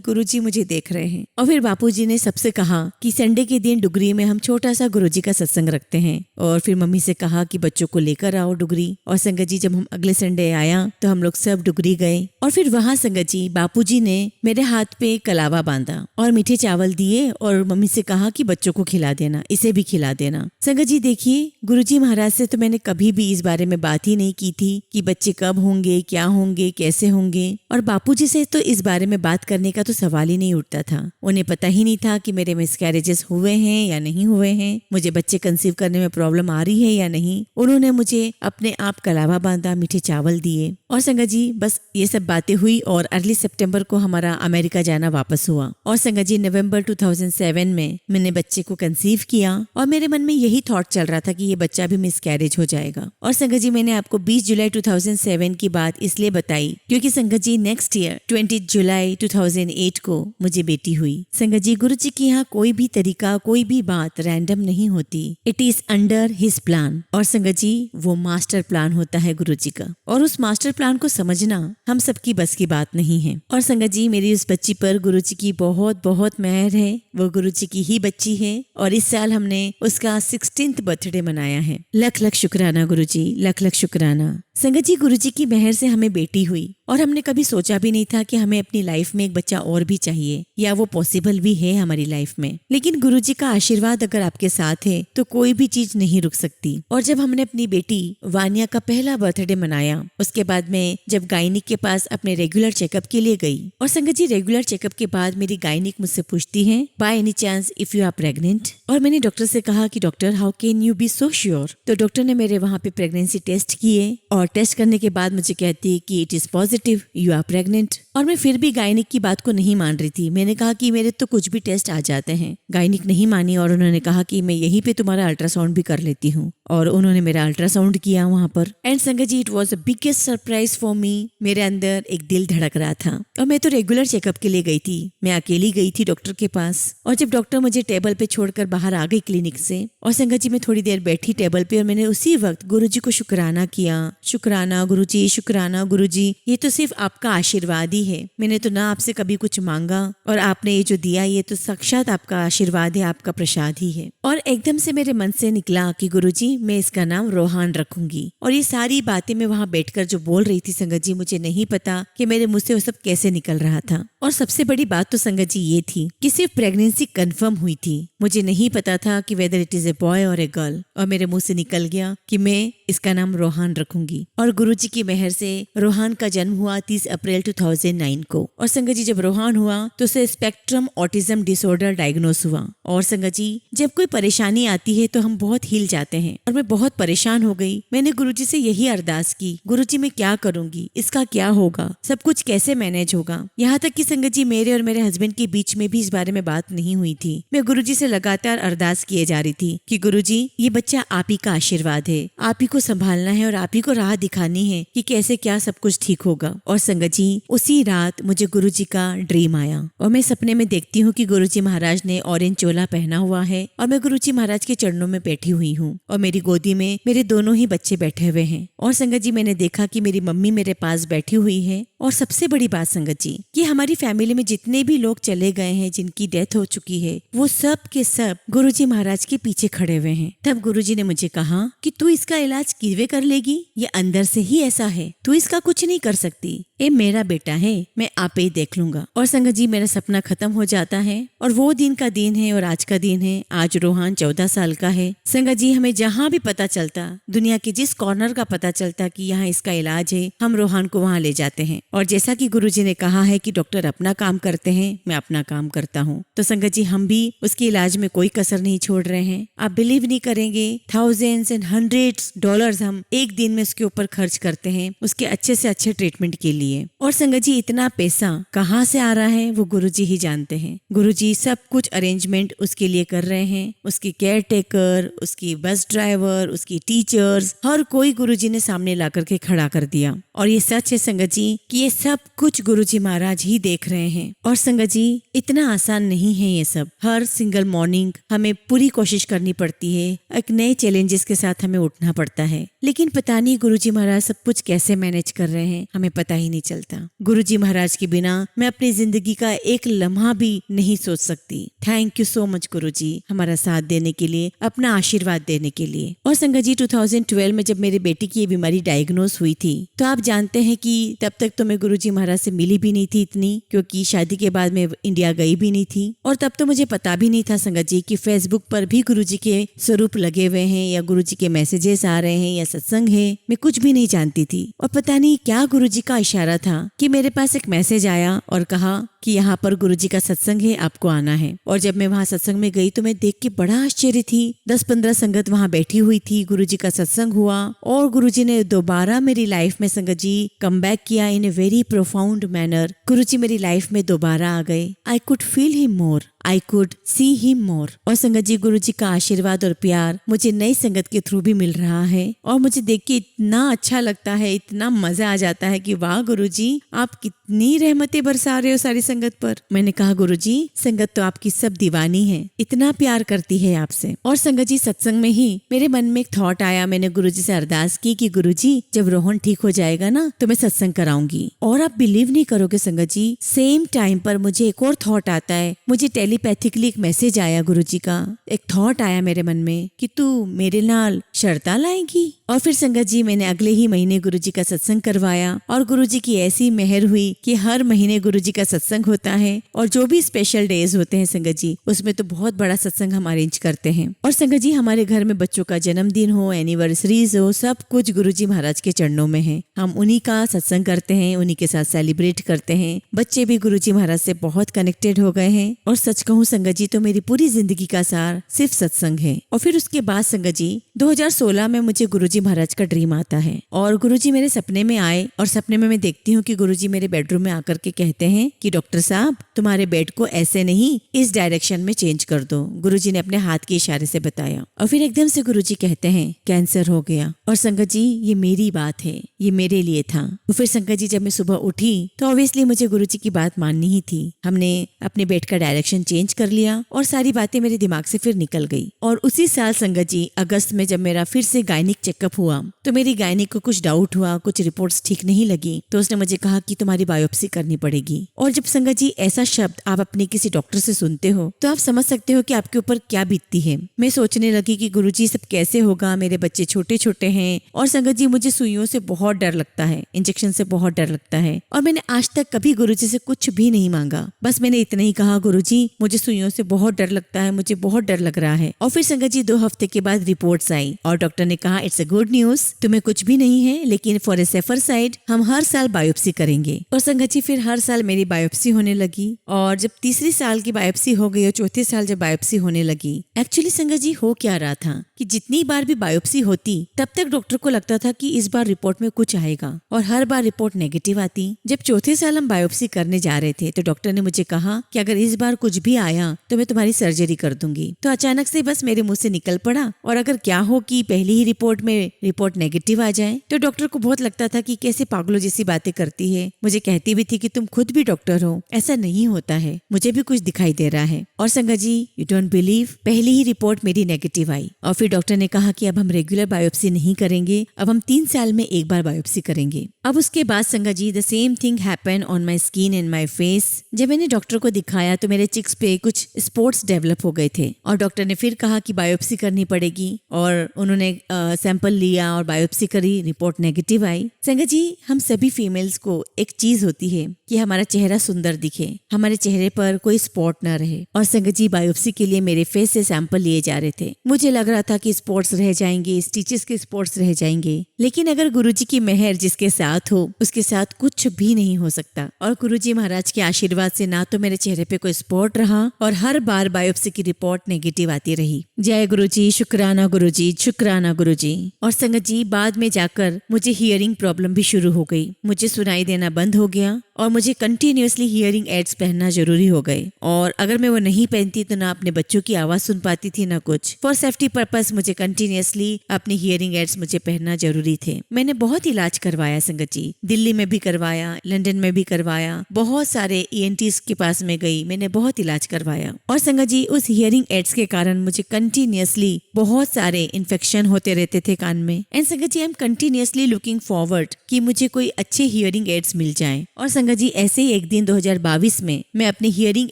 गुरुजी मुझे देख रहे हैं। और फिर बापूजी ने सबसे कहा कि संडे के दिन डुगरी में हम छोटा सा गुरुजी का सत्संग रखते हैं। और फिर मम्मी से कहा कि बच्चों को लेकर आओ डुगरी। और संगत जी जब हम अगले संडे आया तो हम लोग सब डुगरी गए। और फिर वहाँ संगत जी बापूजी ने मेरे हाथ पे कलावा बांधा और मीठे चावल दिए और मम्मी से कहा कि बच्चों को खिला देना, इसे भी खिला देना। संगत जी देखिए गुरुजी महाराज से तो मैंने कभी भी इस बारे में बात ही नहीं की थी कि बच्चे कब होंगे, क्या होंगे, कैसे होंगे। और बापूजी से तो इस बारे में बात करने का तो सवाल ही नहीं उठता था। उन्हें पता ही नहीं था कि मेरे मिसकैरेजेस हुए हैं या नहीं हुए हैं, मुझे बच्चे कंसीव करने में प्रॉब्लम आ रही है या नहीं। उन्होंने मुझे अपने आप कलावा बांधा, मीठे चावल दिए। और संगत जी बस ये सब बातें हुई और अर्ली सितंबर को हमारा अमेरिका जाना वापस हुआ। और संगत जी नवंबर 2007 में मैंने बच्चे को कंसीव किया और मेरे मन में यही थॉट चल रहा था कि ये बच्चा भी मिसकैरेज हो जाएगा। और संगत जी मैंने आपको 20 जुलाई 2007 की बात इसलिए बताई क्योंकि संगत जी नेक्स्ट ईयर 20 जुलाई 2008 को मुझे बेटी हुई। संगत जी गुरुजी के यहाँ कोई भी तरीका, कोई भी बात रैंडम नहीं होती। It is under his plan. और संगत जी वो मास्टर प्लान होता है गुरुजी का और उस मास्टर प्लान को समझना हम सबकी बस की बात नहीं है। और संगत जी मेरी उस बच्ची पर गुरुजी की बहुत बहुत मेहर है। वो गुरुजी की ही बच्ची है और इस साल हमने उसका 16th बर्थडे मनाया है। लख लख शुक्राना गुरुजी, लख लख शुक्राना। संगत जी गुरुजी की मेहर से हमें बेटी हुई और हमने कभी सोचा भी नहीं था कि हमें अपनी लाइफ में एक बच्चा और भी चाहिए या वो पॉसिबल भी है हमारी लाइफ में। लेकिन गुरुजी का आशीर्वाद अगर आपके साथ है तो कोई भी चीज नहीं रुक सकती। और जब हमने अपनी बेटी वानिया का पहला बर्थडे मनाया उसके बाद में जब गायनिक के पास अपने रेगुलर चेकअप के लिए गई और संगत जी रेगुलर चेकअप के बाद मेरी गायनिक मुझसे पूछती है by any chance if you are pregnant. और मैंने डॉक्टर से कहा कि doctor how can you be so sure. तो डॉक्टर ने मेरे वहाँ पे प्रेगनेंसी टेस्ट किए और टेस्ट करने के बाद मुझे कहती है कि it is positive, you are pregnant. और मैं फिर भी गायनिक की बात को नहीं मान रही थी। मैंने कहा कि मेरे तो कुछ भी टेस्ट आ जाते हैं। गायनिक नहीं मानी और उन्होंने कहा कि मैं यहीं पे तुम्हारा अल्ट्रासाउंड भी कर लेती हूँ। और उन्होंने मेरा अल्ट्रासाउंड किया वहाँ पर। एंड संगत जी it was the biggest surprise for me. मेरे अंदर एक दिल धड़क रहा था और मैं तो रेगुलर चेकअप के लिए गई थी। मैं अकेली गई थी डॉक्टर के पास। और जब डॉक्टर मुझे टेबल पे छोड़कर बाहर आ गई क्लिनिक से और संगत जी मैं थोड़ी देर बैठी टेबल पे और मैंने उसी वक्त गुरुजी को शुक्राना किया। शुक्राना गुरुजी, शुक्राना गुरुजी, ये तो सिर्फ आपका आशीर्वाद ही है। मैंने तो ना आपसे कभी कुछ मांगा और आपने ये जो दिया ये तो साक्षात आपका आशीर्वाद है, आपका प्रसाद ही है। और एकदम से मेरे मन से निकला कि गुरुजी मैं इसका नाम रोहान रखूंगी। और ये सारी बातें मैं वहाँ बैठकर जो बोल रही थी संगत जी, मुझे नहीं पता कि मेरे मुंह से वो सब कैसे निकल रहा था। और सबसे बड़ी बात तो संगत जी ये थी कि सिर्फ प्रेगनेंसी कंफर्म हुई थी। मुझे नहीं पता था कि whether it is a boy और ए गर्ल। और मेरे मुंह से निकल गया कि मैं इसका नाम रोहान रखूंगी। और गुरुजी की मेहर से रोहान का जन्म हुआ 30 अप्रैल 2009 को। और संगत जी जब रोहान हुआ तो उसे स्पेक्ट्रम ऑटिज्म डिसऑर्डर डायग्नोस हुआ। और संगत जी जब कोई परेशानी आती है तो हम बहुत हिल जाते हैं और मैं बहुत परेशान हो गई। मैंने गुरुजी से यही अरदास की, गुरुजी मैं क्या करूंगी, इसका क्या होगा, सब कुछ कैसे मैनेज होगा। यहाँ तक कि संगत जी मेरे और मेरे हस्बैंड के बीच में भी इस बारे में बात नहीं हुई थी। मैं गुरुजी से लगातार अरदास किए जा रही थी कि गुरुजी ये बच्चा आप ही का आशीर्वाद है, आप ही को को संभालना है और आप ही को राह दिखानी है कि कैसे क्या सब कुछ ठीक होगा। और संगत जी उसी रात मुझे गुरुजी का ड्रीम आया और मैं सपने में देखती हूँ कि गुरुजी महाराज ने ऑरेंज चोला पहना हुआ है और मैं गुरुजी महाराज के चरणों में बैठी हुई हूँ और मेरी गोदी में मेरे दोनों ही बच्चे बैठे हुए हैं। और संगत जी मैंने देखा कि मेरी मम्मी मेरे पास बैठी हुई है। और सबसे बड़ी बात संगत जी कि हमारी फैमिली में जितने भी लोग चले गए हैं, जिनकी डेथ हो चुकी है, वो सब के सब गुरुजी महाराज के पीछे खड़े हुए हैं। तब गुरुजी ने मुझे कहा कि तू इसका इलाज किवे कर लेगी, ये अंदर से ही ऐसा है, तू इसका कुछ नहीं कर सकती, ये मेरा बेटा है, मैं आप ही देख लूंगा। और संगत जी मेरा सपना खत्म हो जाता है और वो दिन का दिन है और आज का दिन है। आज रोहान 14 साल का है। संगत जी हमें जहाँ भी पता चलता, दुनिया के जिस कॉर्नर का पता चलता कि यहाँ इसका इलाज है, हम रोहान को वहाँ ले जाते हैं। और जैसा कि गुरुजी ने कहा है कि डॉक्टर अपना काम करते हैं, मैं अपना काम करता हूँ। तो संगत जी हम भी उसके इलाज में कोई कसर नहीं छोड़ रहे हैं। आप बिलीव नहीं करेंगे, थाउजेंड्स एंड हंड्रेड्स डॉलर्स हम एक दिन में उसके ऊपर खर्च करते हैं उसके अच्छे से अच्छे ट्रीटमेंट के लिए। और संगत जी इतना पैसा कहाँ से आ रहा है वो गुरुजी ही जानते हैं। गुरुजी सब कुछ अरेंजमेंट उसके लिए कर रहे हैं। उसकी केयर टेकर, उसकी बस ड्राइवर, उसकी टीचर्स, हर कोई गुरुजी ने सामने ला करके खड़ा कर दिया। और ये सच है संगत जी कि ये सब कुछ गुरुजी महाराज ही देख रहे हैं। और संगत जी इतना आसान नहीं है ये सब। हर सिंगल मॉर्निंग हमें पूरी कोशिश करनी पड़ती है, एक नए चैलेंजेस के साथ हमें उठना पड़ता है। लेकिन पता नहीं गुरुजी महाराज सब कुछ कैसे मैनेज कर रहे हैं, हमें पता ही नहीं चलता। गुरुजी महाराज के बिना मैं अपनी जिंदगी का एक लम्हा भी नहीं सोच सकती। थैंक यू सो मच गुरुजी, हमारा साथ देने के लिए, अपना आशीर्वाद देने के लिए। और संगत जी 2012 में जब मेरे बेटी की ये बीमारी डायग्नोज हुई थी, तो आप जानते हैं कि तब तक तो मैं गुरुजी महाराज से मिली भी नहीं थी इतनी, क्योंकि शादी के बाद मैं इंडिया गई भी नहीं थी। और तब तो मुझे पता भी नहीं था संगत जी कि फेसबुक पर भी गुरुजी के स्वरूप लगे हुए हैं या गुरुजी के मैसेजेस आ रहे हैं या सत्संग है, मैं कुछ भी नहीं जानती थी। और पता नहीं क्या गुरुजी का इशारा था कि मेरे पास एक मैसेज आया और कहा कि यहाँ पर गुरुजी का सत्संग है, आपको आना है। और जब मैं वहाँ सत्संग में गई तो मैं देख के बड़ा आश्चर्य थी। 10-15 संगत वहाँ बैठी हुई थी, गुरुजी का सत्संग हुआ और गुरुजी ने दोबारा मेरी लाइफ में संगत जी कम बैक किया इन ए वेरी प्रोफाउंड मैनर। गुरुजी मेरी लाइफ में दोबारा आ गए। I could feel him more, I could see him more. और संगत जी गुरुजी का आशीर्वाद और प्यार मुझे नई संगत के थ्रू भी मिल रहा है और मुझे देख के इतना अच्छा लगता है, इतना मजा आ जाता है कि वाह गुरुजी आप कितनी रहमतें बरसा रहे हो सारी संगत पर। मैंने कहा गुरुजी संगत तो आपकी सब दीवानी है, इतना प्यार करती है आपसे। और संगत जी सत्संग में ही मेरे मन में एक थॉट आया, मैंने गुरुजी से अरदास की कि गुरुजी जब रोहन ठीक हो जाएगा ना तो मैं सत्संग कराऊंगी। और आप बिलीव नहीं करोगे संगत जी, सेम टाइम पर मुझे एक और थॉट आता है। मुझे टेलीपैथिकली एक मैसेज आया गुरुजी का, एक थॉट आया मेरे मन में कि तू मेरे नाल शर्ता लाएगी। और फिर संगत जी मैंने अगले ही महीने गुरुजी का सत्संग करवाया और गुरुजी की ऐसी मेहर हुई कि हर महीने गुरुजी का सत्संग होता है। और जो भी स्पेशल डेज होते हैं संगत जी, उसमें तो बहुत बड़ा सत्संग हम अरेंज करते हैं। और संगत जी हमारे घर में बच्चों का जन्मदिन हो, एनिवर्सरीज हो, सब कुछ गुरुजी महाराज के चरणों में है। हम उन्हीं का सत्संग करते हैं, उन्हीं के साथ सेलिब्रेट करते हैं। बच्चे भी गुरुजी महाराज से बहुत कनेक्टेड हो गए हैं। और सच कहूँ संगत जी तो मेरी पूरी जिंदगी का सार सिर्फ सत्संग है। और फिर उसके बाद संगत जी 2016 में मुझे गुरुजी महाराज का ड्रीम आता है और गुरुजी मेरे सपने में आए और सपने में मैं देखती हूँ कि गुरुजी मेरे बेडरूम में आकर के कहते हैं कि डॉक्टर साहब तुम्हारे बेड को ऐसे नहीं इस डायरेक्शन में चेंज कर दो। गुरुजी ने अपने हाथ के इशारे से बताया और फिर एकदम से गुरुजी कहते हैं कैंसर हो गया। और संगत जी ये मेरी बात है, ये मेरे लिए था। तो फिर संगत जी जब मैं सुबह उठी तो ऑब्वियसली मुझे गुरुजी की बात माननी ही थी। हमने अपने बेड का डायरेक्शन चेंज कर लिया और सारी बातें मेरे दिमाग से फिर निकल गई। और उसी साल संगत जी अगस्त में जब मेरा फिर से गायनिक चेकअप हुआ तो मेरी गायनिक को कुछ डाउट हुआ, कुछ रिपोर्ट्स ठीक नहीं लगी, तो उसने मुझे कहा कि तुम्हारी बायोप्सी करनी पड़ेगी। और जब संगत जी ऐसा शब्द आप अपने किसी डॉक्टर से सुनते हो तो आप समझ सकते हो कि आपके ऊपर क्या बीतती है। मैं सोचने लगी कि गुरुजी सब कैसे होगा, मेरे बच्चे छोटे छोटे हैं। और संगत जी मुझे सुइयों से बहुत डर लगता है, इंजेक्शन से बहुत डर लगता है। और मैंने आज तक कभी गुरुजी से कुछ भी नहीं मांगा, बस मैंने इतना ही कहा गुरुजी मुझे सुइयों से बहुत डर लगता है, मुझे बहुत डर लग रहा है। और फिर संगत जी 2 हफ्ते के बाद रिपोर्ट्स आई और डॉक्टर ने कहा इट्स अ गुड न्यूज, तुम्हें कुछ भी नहीं है, लेकिन फॉर ए सेफर साइड हम हर साल बायोप्सी करेंगे। और संगत जी फिर हर साल मेरी बायोप्सी होने लगी और जब तीसरी साल की बायोप्सी हो गई और चौथे साल जब बायोप्सी होने लगी, एक्चुअली संगत जी हो क्या रहा था कि जितनी बार भी बायोप्सी होती तब तक डॉक्टर को लगता था कि इस बार रिपोर्ट में कुछ आएगा और हर बार रिपोर्ट नेगेटिव आती। जब चौथे साल हम बायोप्सी करने जा रहे थे तो डॉक्टर ने मुझे कहा कि अगर इस बार कुछ भी आया तो मैं तुम्हारी सर्जरी कर दूंगी। तो अचानक से बस मेरे मुंह से निकल पड़ा और अगर क्या हो कि पहली ही रिपोर्ट में में रिपोर्ट नेगेटिव आ जाए। तो डॉक्टर को बहुत लगता था कि कैसे पागलों जैसी बातें करती है। मुझे कहती भी थी कि तुम खुद भी डॉक्टर हो, ऐसा नहीं होता है, मुझे भी कुछ दिखाई दे रहा है। और संगत जी, यू डोंट बिलीव, पहली ही रिपोर्ट मेरी नेगेटिव आई और फिर डॉक्टर ने कहा कि अब हम रेगुलर बायोप्सी नहीं करेंगे, अब हम 3 साल में एक बार बायोप्सी करेंगे। अब उसके बाद संगत जी, the same thing happen on my skin and my face. जब मैंने डॉक्टर को दिखाया तो मेरे चिक्स पे कुछ स्पॉट्स डेवलप हो गए थे और डॉक्टर ने फिर कहा कि बायोप्सी करनी पड़ेगी और उन्होंने सैंपल लिया और बायोप्सी करी, रिपोर्ट नेगेटिव आई। संगत जी, हम सभी फीमेल्स को एक चीज होती है कि हमारा चेहरा सुंदर दिखे, हमारे चेहरे पर कोई स्पॉट ना रहे। और संगत जी, बायोप्सी के लिए मेरे फेस से सैंपल लिए जा रहे थे। मुझे लग रहा था कि स्पॉट्स रह जाएंगे, स्टिचेस के स्पॉट्स रह जाएंगे, लेकिन अगर गुरुजी की मेहर जिसके साथ हो उसके साथ कुछ भी नहीं हो सकता। और गुरुजी महाराज के आशीर्वाद से ना तो मेरे चेहरे पे कोई स्पॉट रहा और हर बार बायोप्सी की रिपोर्ट नेगेटिव आती रही। जय गुरुजी, शुक्राना गुरुजी, शुक्राना गुरुजी। और संगत जी, बाद में जाकर मुझे हियरिंग प्रॉब्लम भी शुरू हो गई, मुझे सुनाई देना बंद हो गया और मुझे कंटिन्यूअसली हियरिंग एड्स पहनना जरूरी हो गए। और अगर मैं वो नहीं पहनती तो ना अपने बच्चों की आवाज सुन पाती थी ना कुछ। फॉर सेफ्टी पर्पस मुझे कंटिन्यूअसली अपने हियरिंग एड्स मुझे पहनना जरूरी थे। मैंने बहुत इलाज करवाया संगत जी, दिल्ली में भी करवाया, लंदन में भी करवाया, बहुत सारे ENTs के पास में गई, मैंने बहुत इलाज करवाया। और संगत जी, उस हियरिंग एड्स के कारण मुझे कंटिन्यूअसली बहुत सारे इन्फेक्शन होते रहते थे कान में। एंड संगत जी, I am continuously looking forward कि मुझे कोई अच्छे हियरिंग एड्स मिल जाएं। और संगत जी, ऐसे ही एक दिन 2022 में मैं अपने हियरिंग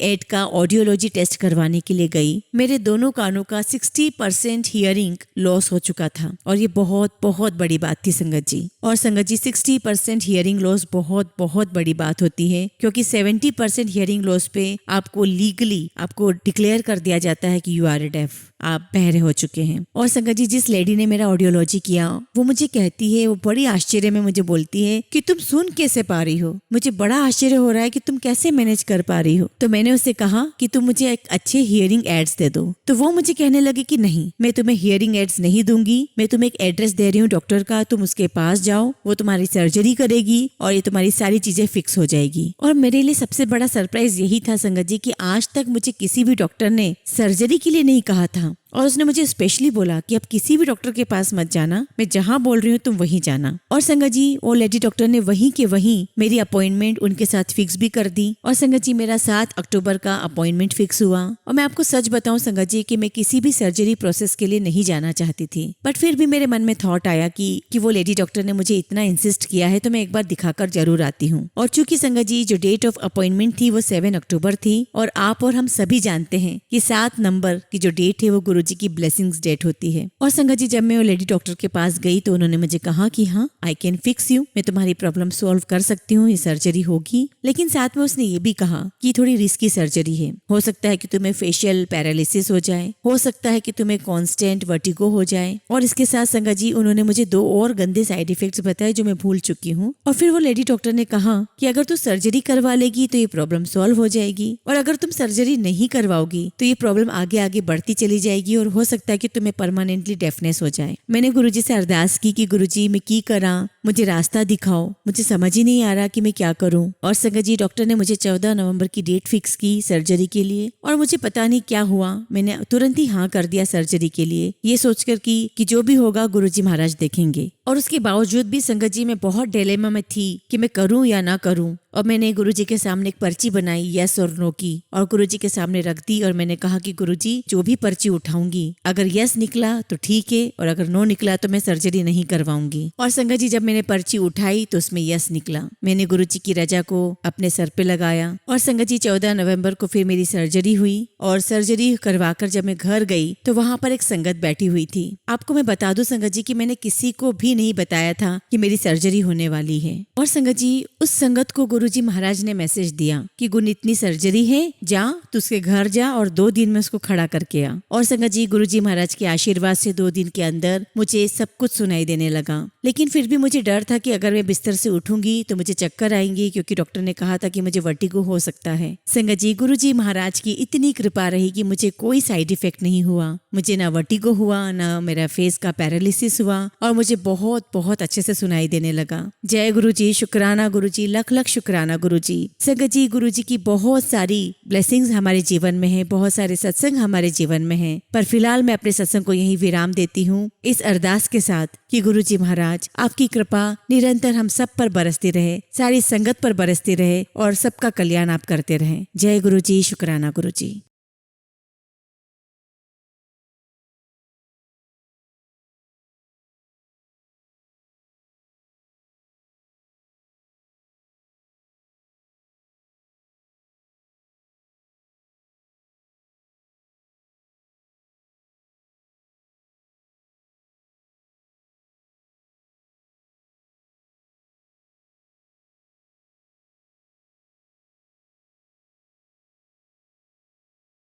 एड का ऑडियोलॉजी टेस्ट करवाने के लिए गई। मेरे दोनों कानों का 60% हियरिंग लॉस हो चुका था और ये बहुत बहुत बड़ी बात थी संगत जी। और संगत जी, 60% हियरिंग लॉस बहुत बहुत बड़ी बात होती है, क्योंकि 70% हियरिंग लॉस पे आपको लीगली आपको डिक्लेयर कर दिया जाता है कि यू आर डेफ, आप बहरे हो चुके हैं। और संगत जी, जिस लेडी ने मेरा ऑडियोलॉजी किया वो मुझे कहती है, वो बड़ी आश्चर्य में मुझे बोलती है कि तुम सुन कैसे पा रही हो, मुझे बड़ा आश्चर्य हो रहा है कि तुम कैसे मैनेज कर पा रही हो। तो मैंने उससे कहा कि तुम मुझे एक अच्छे हियरिंग एड्स दे दो। तो वो मुझे कहने लगी कि नहीं, मैं तुम्हें हियरिंग एड्स नहीं दूंगी, मैं तुम्हें एक एड्रेस दे रही हूँ डॉक्टर का, तुम उसके पास जाओ, वो तुम्हारी सर्जरी करेगी और ये तुम्हारी सारी चीजें फिक्स हो जाएगी। और मेरे लिए सबसे बड़ा सरप्राइज यही था संगत जी कि आज तक मुझे किसी भी डॉक्टर ने सर्जरी के लिए नहीं कहा था और उसने मुझे स्पेशली बोला कि अब किसी भी डॉक्टर के पास मत जाना, मैं जहाँ बोल रही हूँ तुम वहीं जाना। और संगत जी, वो लेडी डॉक्टर ने वहीं के वहीं मेरी अपॉइंटमेंट उनके साथ फिक्स भी कर दी। और संगत जी, मेरा 7 अक्टूबर का अपॉइंटमेंट फिक्स हुआ। और मैं आपको सच बताऊं संगत जी कि मैं किसी भी सर्जरी प्रोसेस के लिए नहीं जाना चाहती थी, बट फिर भी मेरे मन में थॉट आया कि वो लेडी डॉक्टर ने मुझे इतना इंसिस्ट किया है तो मैं एक बार दिखाकर जरूर आती हूँ। और चूंकि संगत जी, जो डेट ऑफ अपॉइंटमेंट थी वो 7 अक्टूबर थी और आप और हम सभी जानते हैं कि 7 नंबर की जो डेट है वो गुरुजी की ब्लेसिंग्स डेट होती है। और संगत जी, जब मैं वो लेडी डॉक्टर के पास गई तो उन्होंने मुझे कहा कि हाँ, आई कैन फिक्स यू, मैं तुम्हारी प्रॉब्लम सॉल्व कर सकती हूँ, ये सर्जरी होगी। लेकिन साथ में उसने ये भी कहा कि थोड़ी रिस्की सर्जरी है, हो सकता है कि तुम्हें फेशियल पैरालिसिस हो जाए, हो सकता है कि तुम्हें कांस्टेंट वर्टिगो हो जाए। और इसके साथ संगत जी, उन्होंने मुझे 2 और गंदे साइड इफेक्ट्स बताए जो मैं भूल चुकी हूँ। और फिर वो लेडी डॉक्टर ने कहा कि अगर तू सर्जरी करवा लेगी तो ये प्रॉब्लम सॉल्व हो जाएगी और अगर तुम सर्जरी नहीं करवाओगी तो ये प्रॉब्लम आगे आगे बढ़ती चली जाएगी और हो सकता है कि तुम्हें परमानेंटली डेफनेस हो जाए। मैंने गुरुजी से अरदास की कि गुरुजी, मैं की करा, मुझे रास्ता दिखाओ, मुझे समझ ही नहीं आ रहा कि मैं क्या करूं। और संगत जी, डॉक्टर ने मुझे 14 नवंबर की डेट फिक्स की सर्जरी के लिए और मुझे पता नहीं क्या हुआ, मैंने तुरंत ही हाँ कर दिया सर्जरी के लिए, ये सोचकर कि जो भी होगा गुरुजी महाराज देखेंगे। और उसके बावजूद भी संगत जी, मैं बहुत डिलेमा में थी कि मैं करूं या ना करूं। और मैंने गुरुजी के सामने एक पर्ची बनाई यस और नो की और गुरुजी के सामने रख दी और मैंने कहा कि गुरुजी, जो भी पर्ची उठाऊंगी अगर यस निकला तो ठीक है और अगर नो निकला तो मैं सर्जरी नहीं करवाऊंगी। और संगत जी, जब मैंने पर्ची उठाई तो उसमें यस निकला। मैंने गुरुजी की रजा को अपने सर पे लगाया और संगत जी, 14 नवंबर को फिर मेरी सर्जरी हुई और सर्जरी करवाकर जब मैं घर गई तो वहां पर एक संगत बैठी हुई थी। आपको मैं बता दूं संगत जी कि मैंने किसी को भी नहीं बताया था कि मेरी सर्जरी होने वाली है। और संगत जी, उस संगत को गुरुजी महाराज ने मैसेज दिया कि गुण, इतनी सर्जरी है, जा तू उसके घर जा और 2 दिन में उसको खड़ा करके आ। और संगत जी, गुरुजी महाराज के आशीर्वाद से 2 दिन के अंदर मुझे सब कुछ सुनाई देने लगा। लेकिन फिर भी मुझे डर था कि अगर मैं बिस्तर से उठूंगी तो मुझे चक्कर आएंगे, क्योंकि डॉक्टर ने कहा था कि मुझे वर्टिगो हो सकता है। संगत जी, गुरुजी महाराज की इतनी कृपा रही कि मुझे कोई साइड इफेक्ट नहीं हुआ, मुझे ना वर्टिगो हुआ, ना मेरा फेस का पैरालिसिस हुआ और मुझे बहुत बहुत अच्छे से सुनाई देने लगा। जय गुरुजी, शुक्राना गुरुजी, लख लख शुक्राना शुक्राना गुरुजी। संगत जी, गुरुजी की बहुत सारी ब्लेसिंग्स हमारे जीवन में है, बहुत सारे सत्संग हमारे जीवन में है, पर फिलहाल मैं अपने सत्संग को यहीं विराम देती हूँ इस अरदास के साथ कि गुरुजी महाराज आपकी कृपा निरंतर हम सब पर बरसती रहे, सारी संगत पर बरसती रहे और सबका कल्याण आप करते रहें। जय गुरुजी, शुक्राना गुरुजी।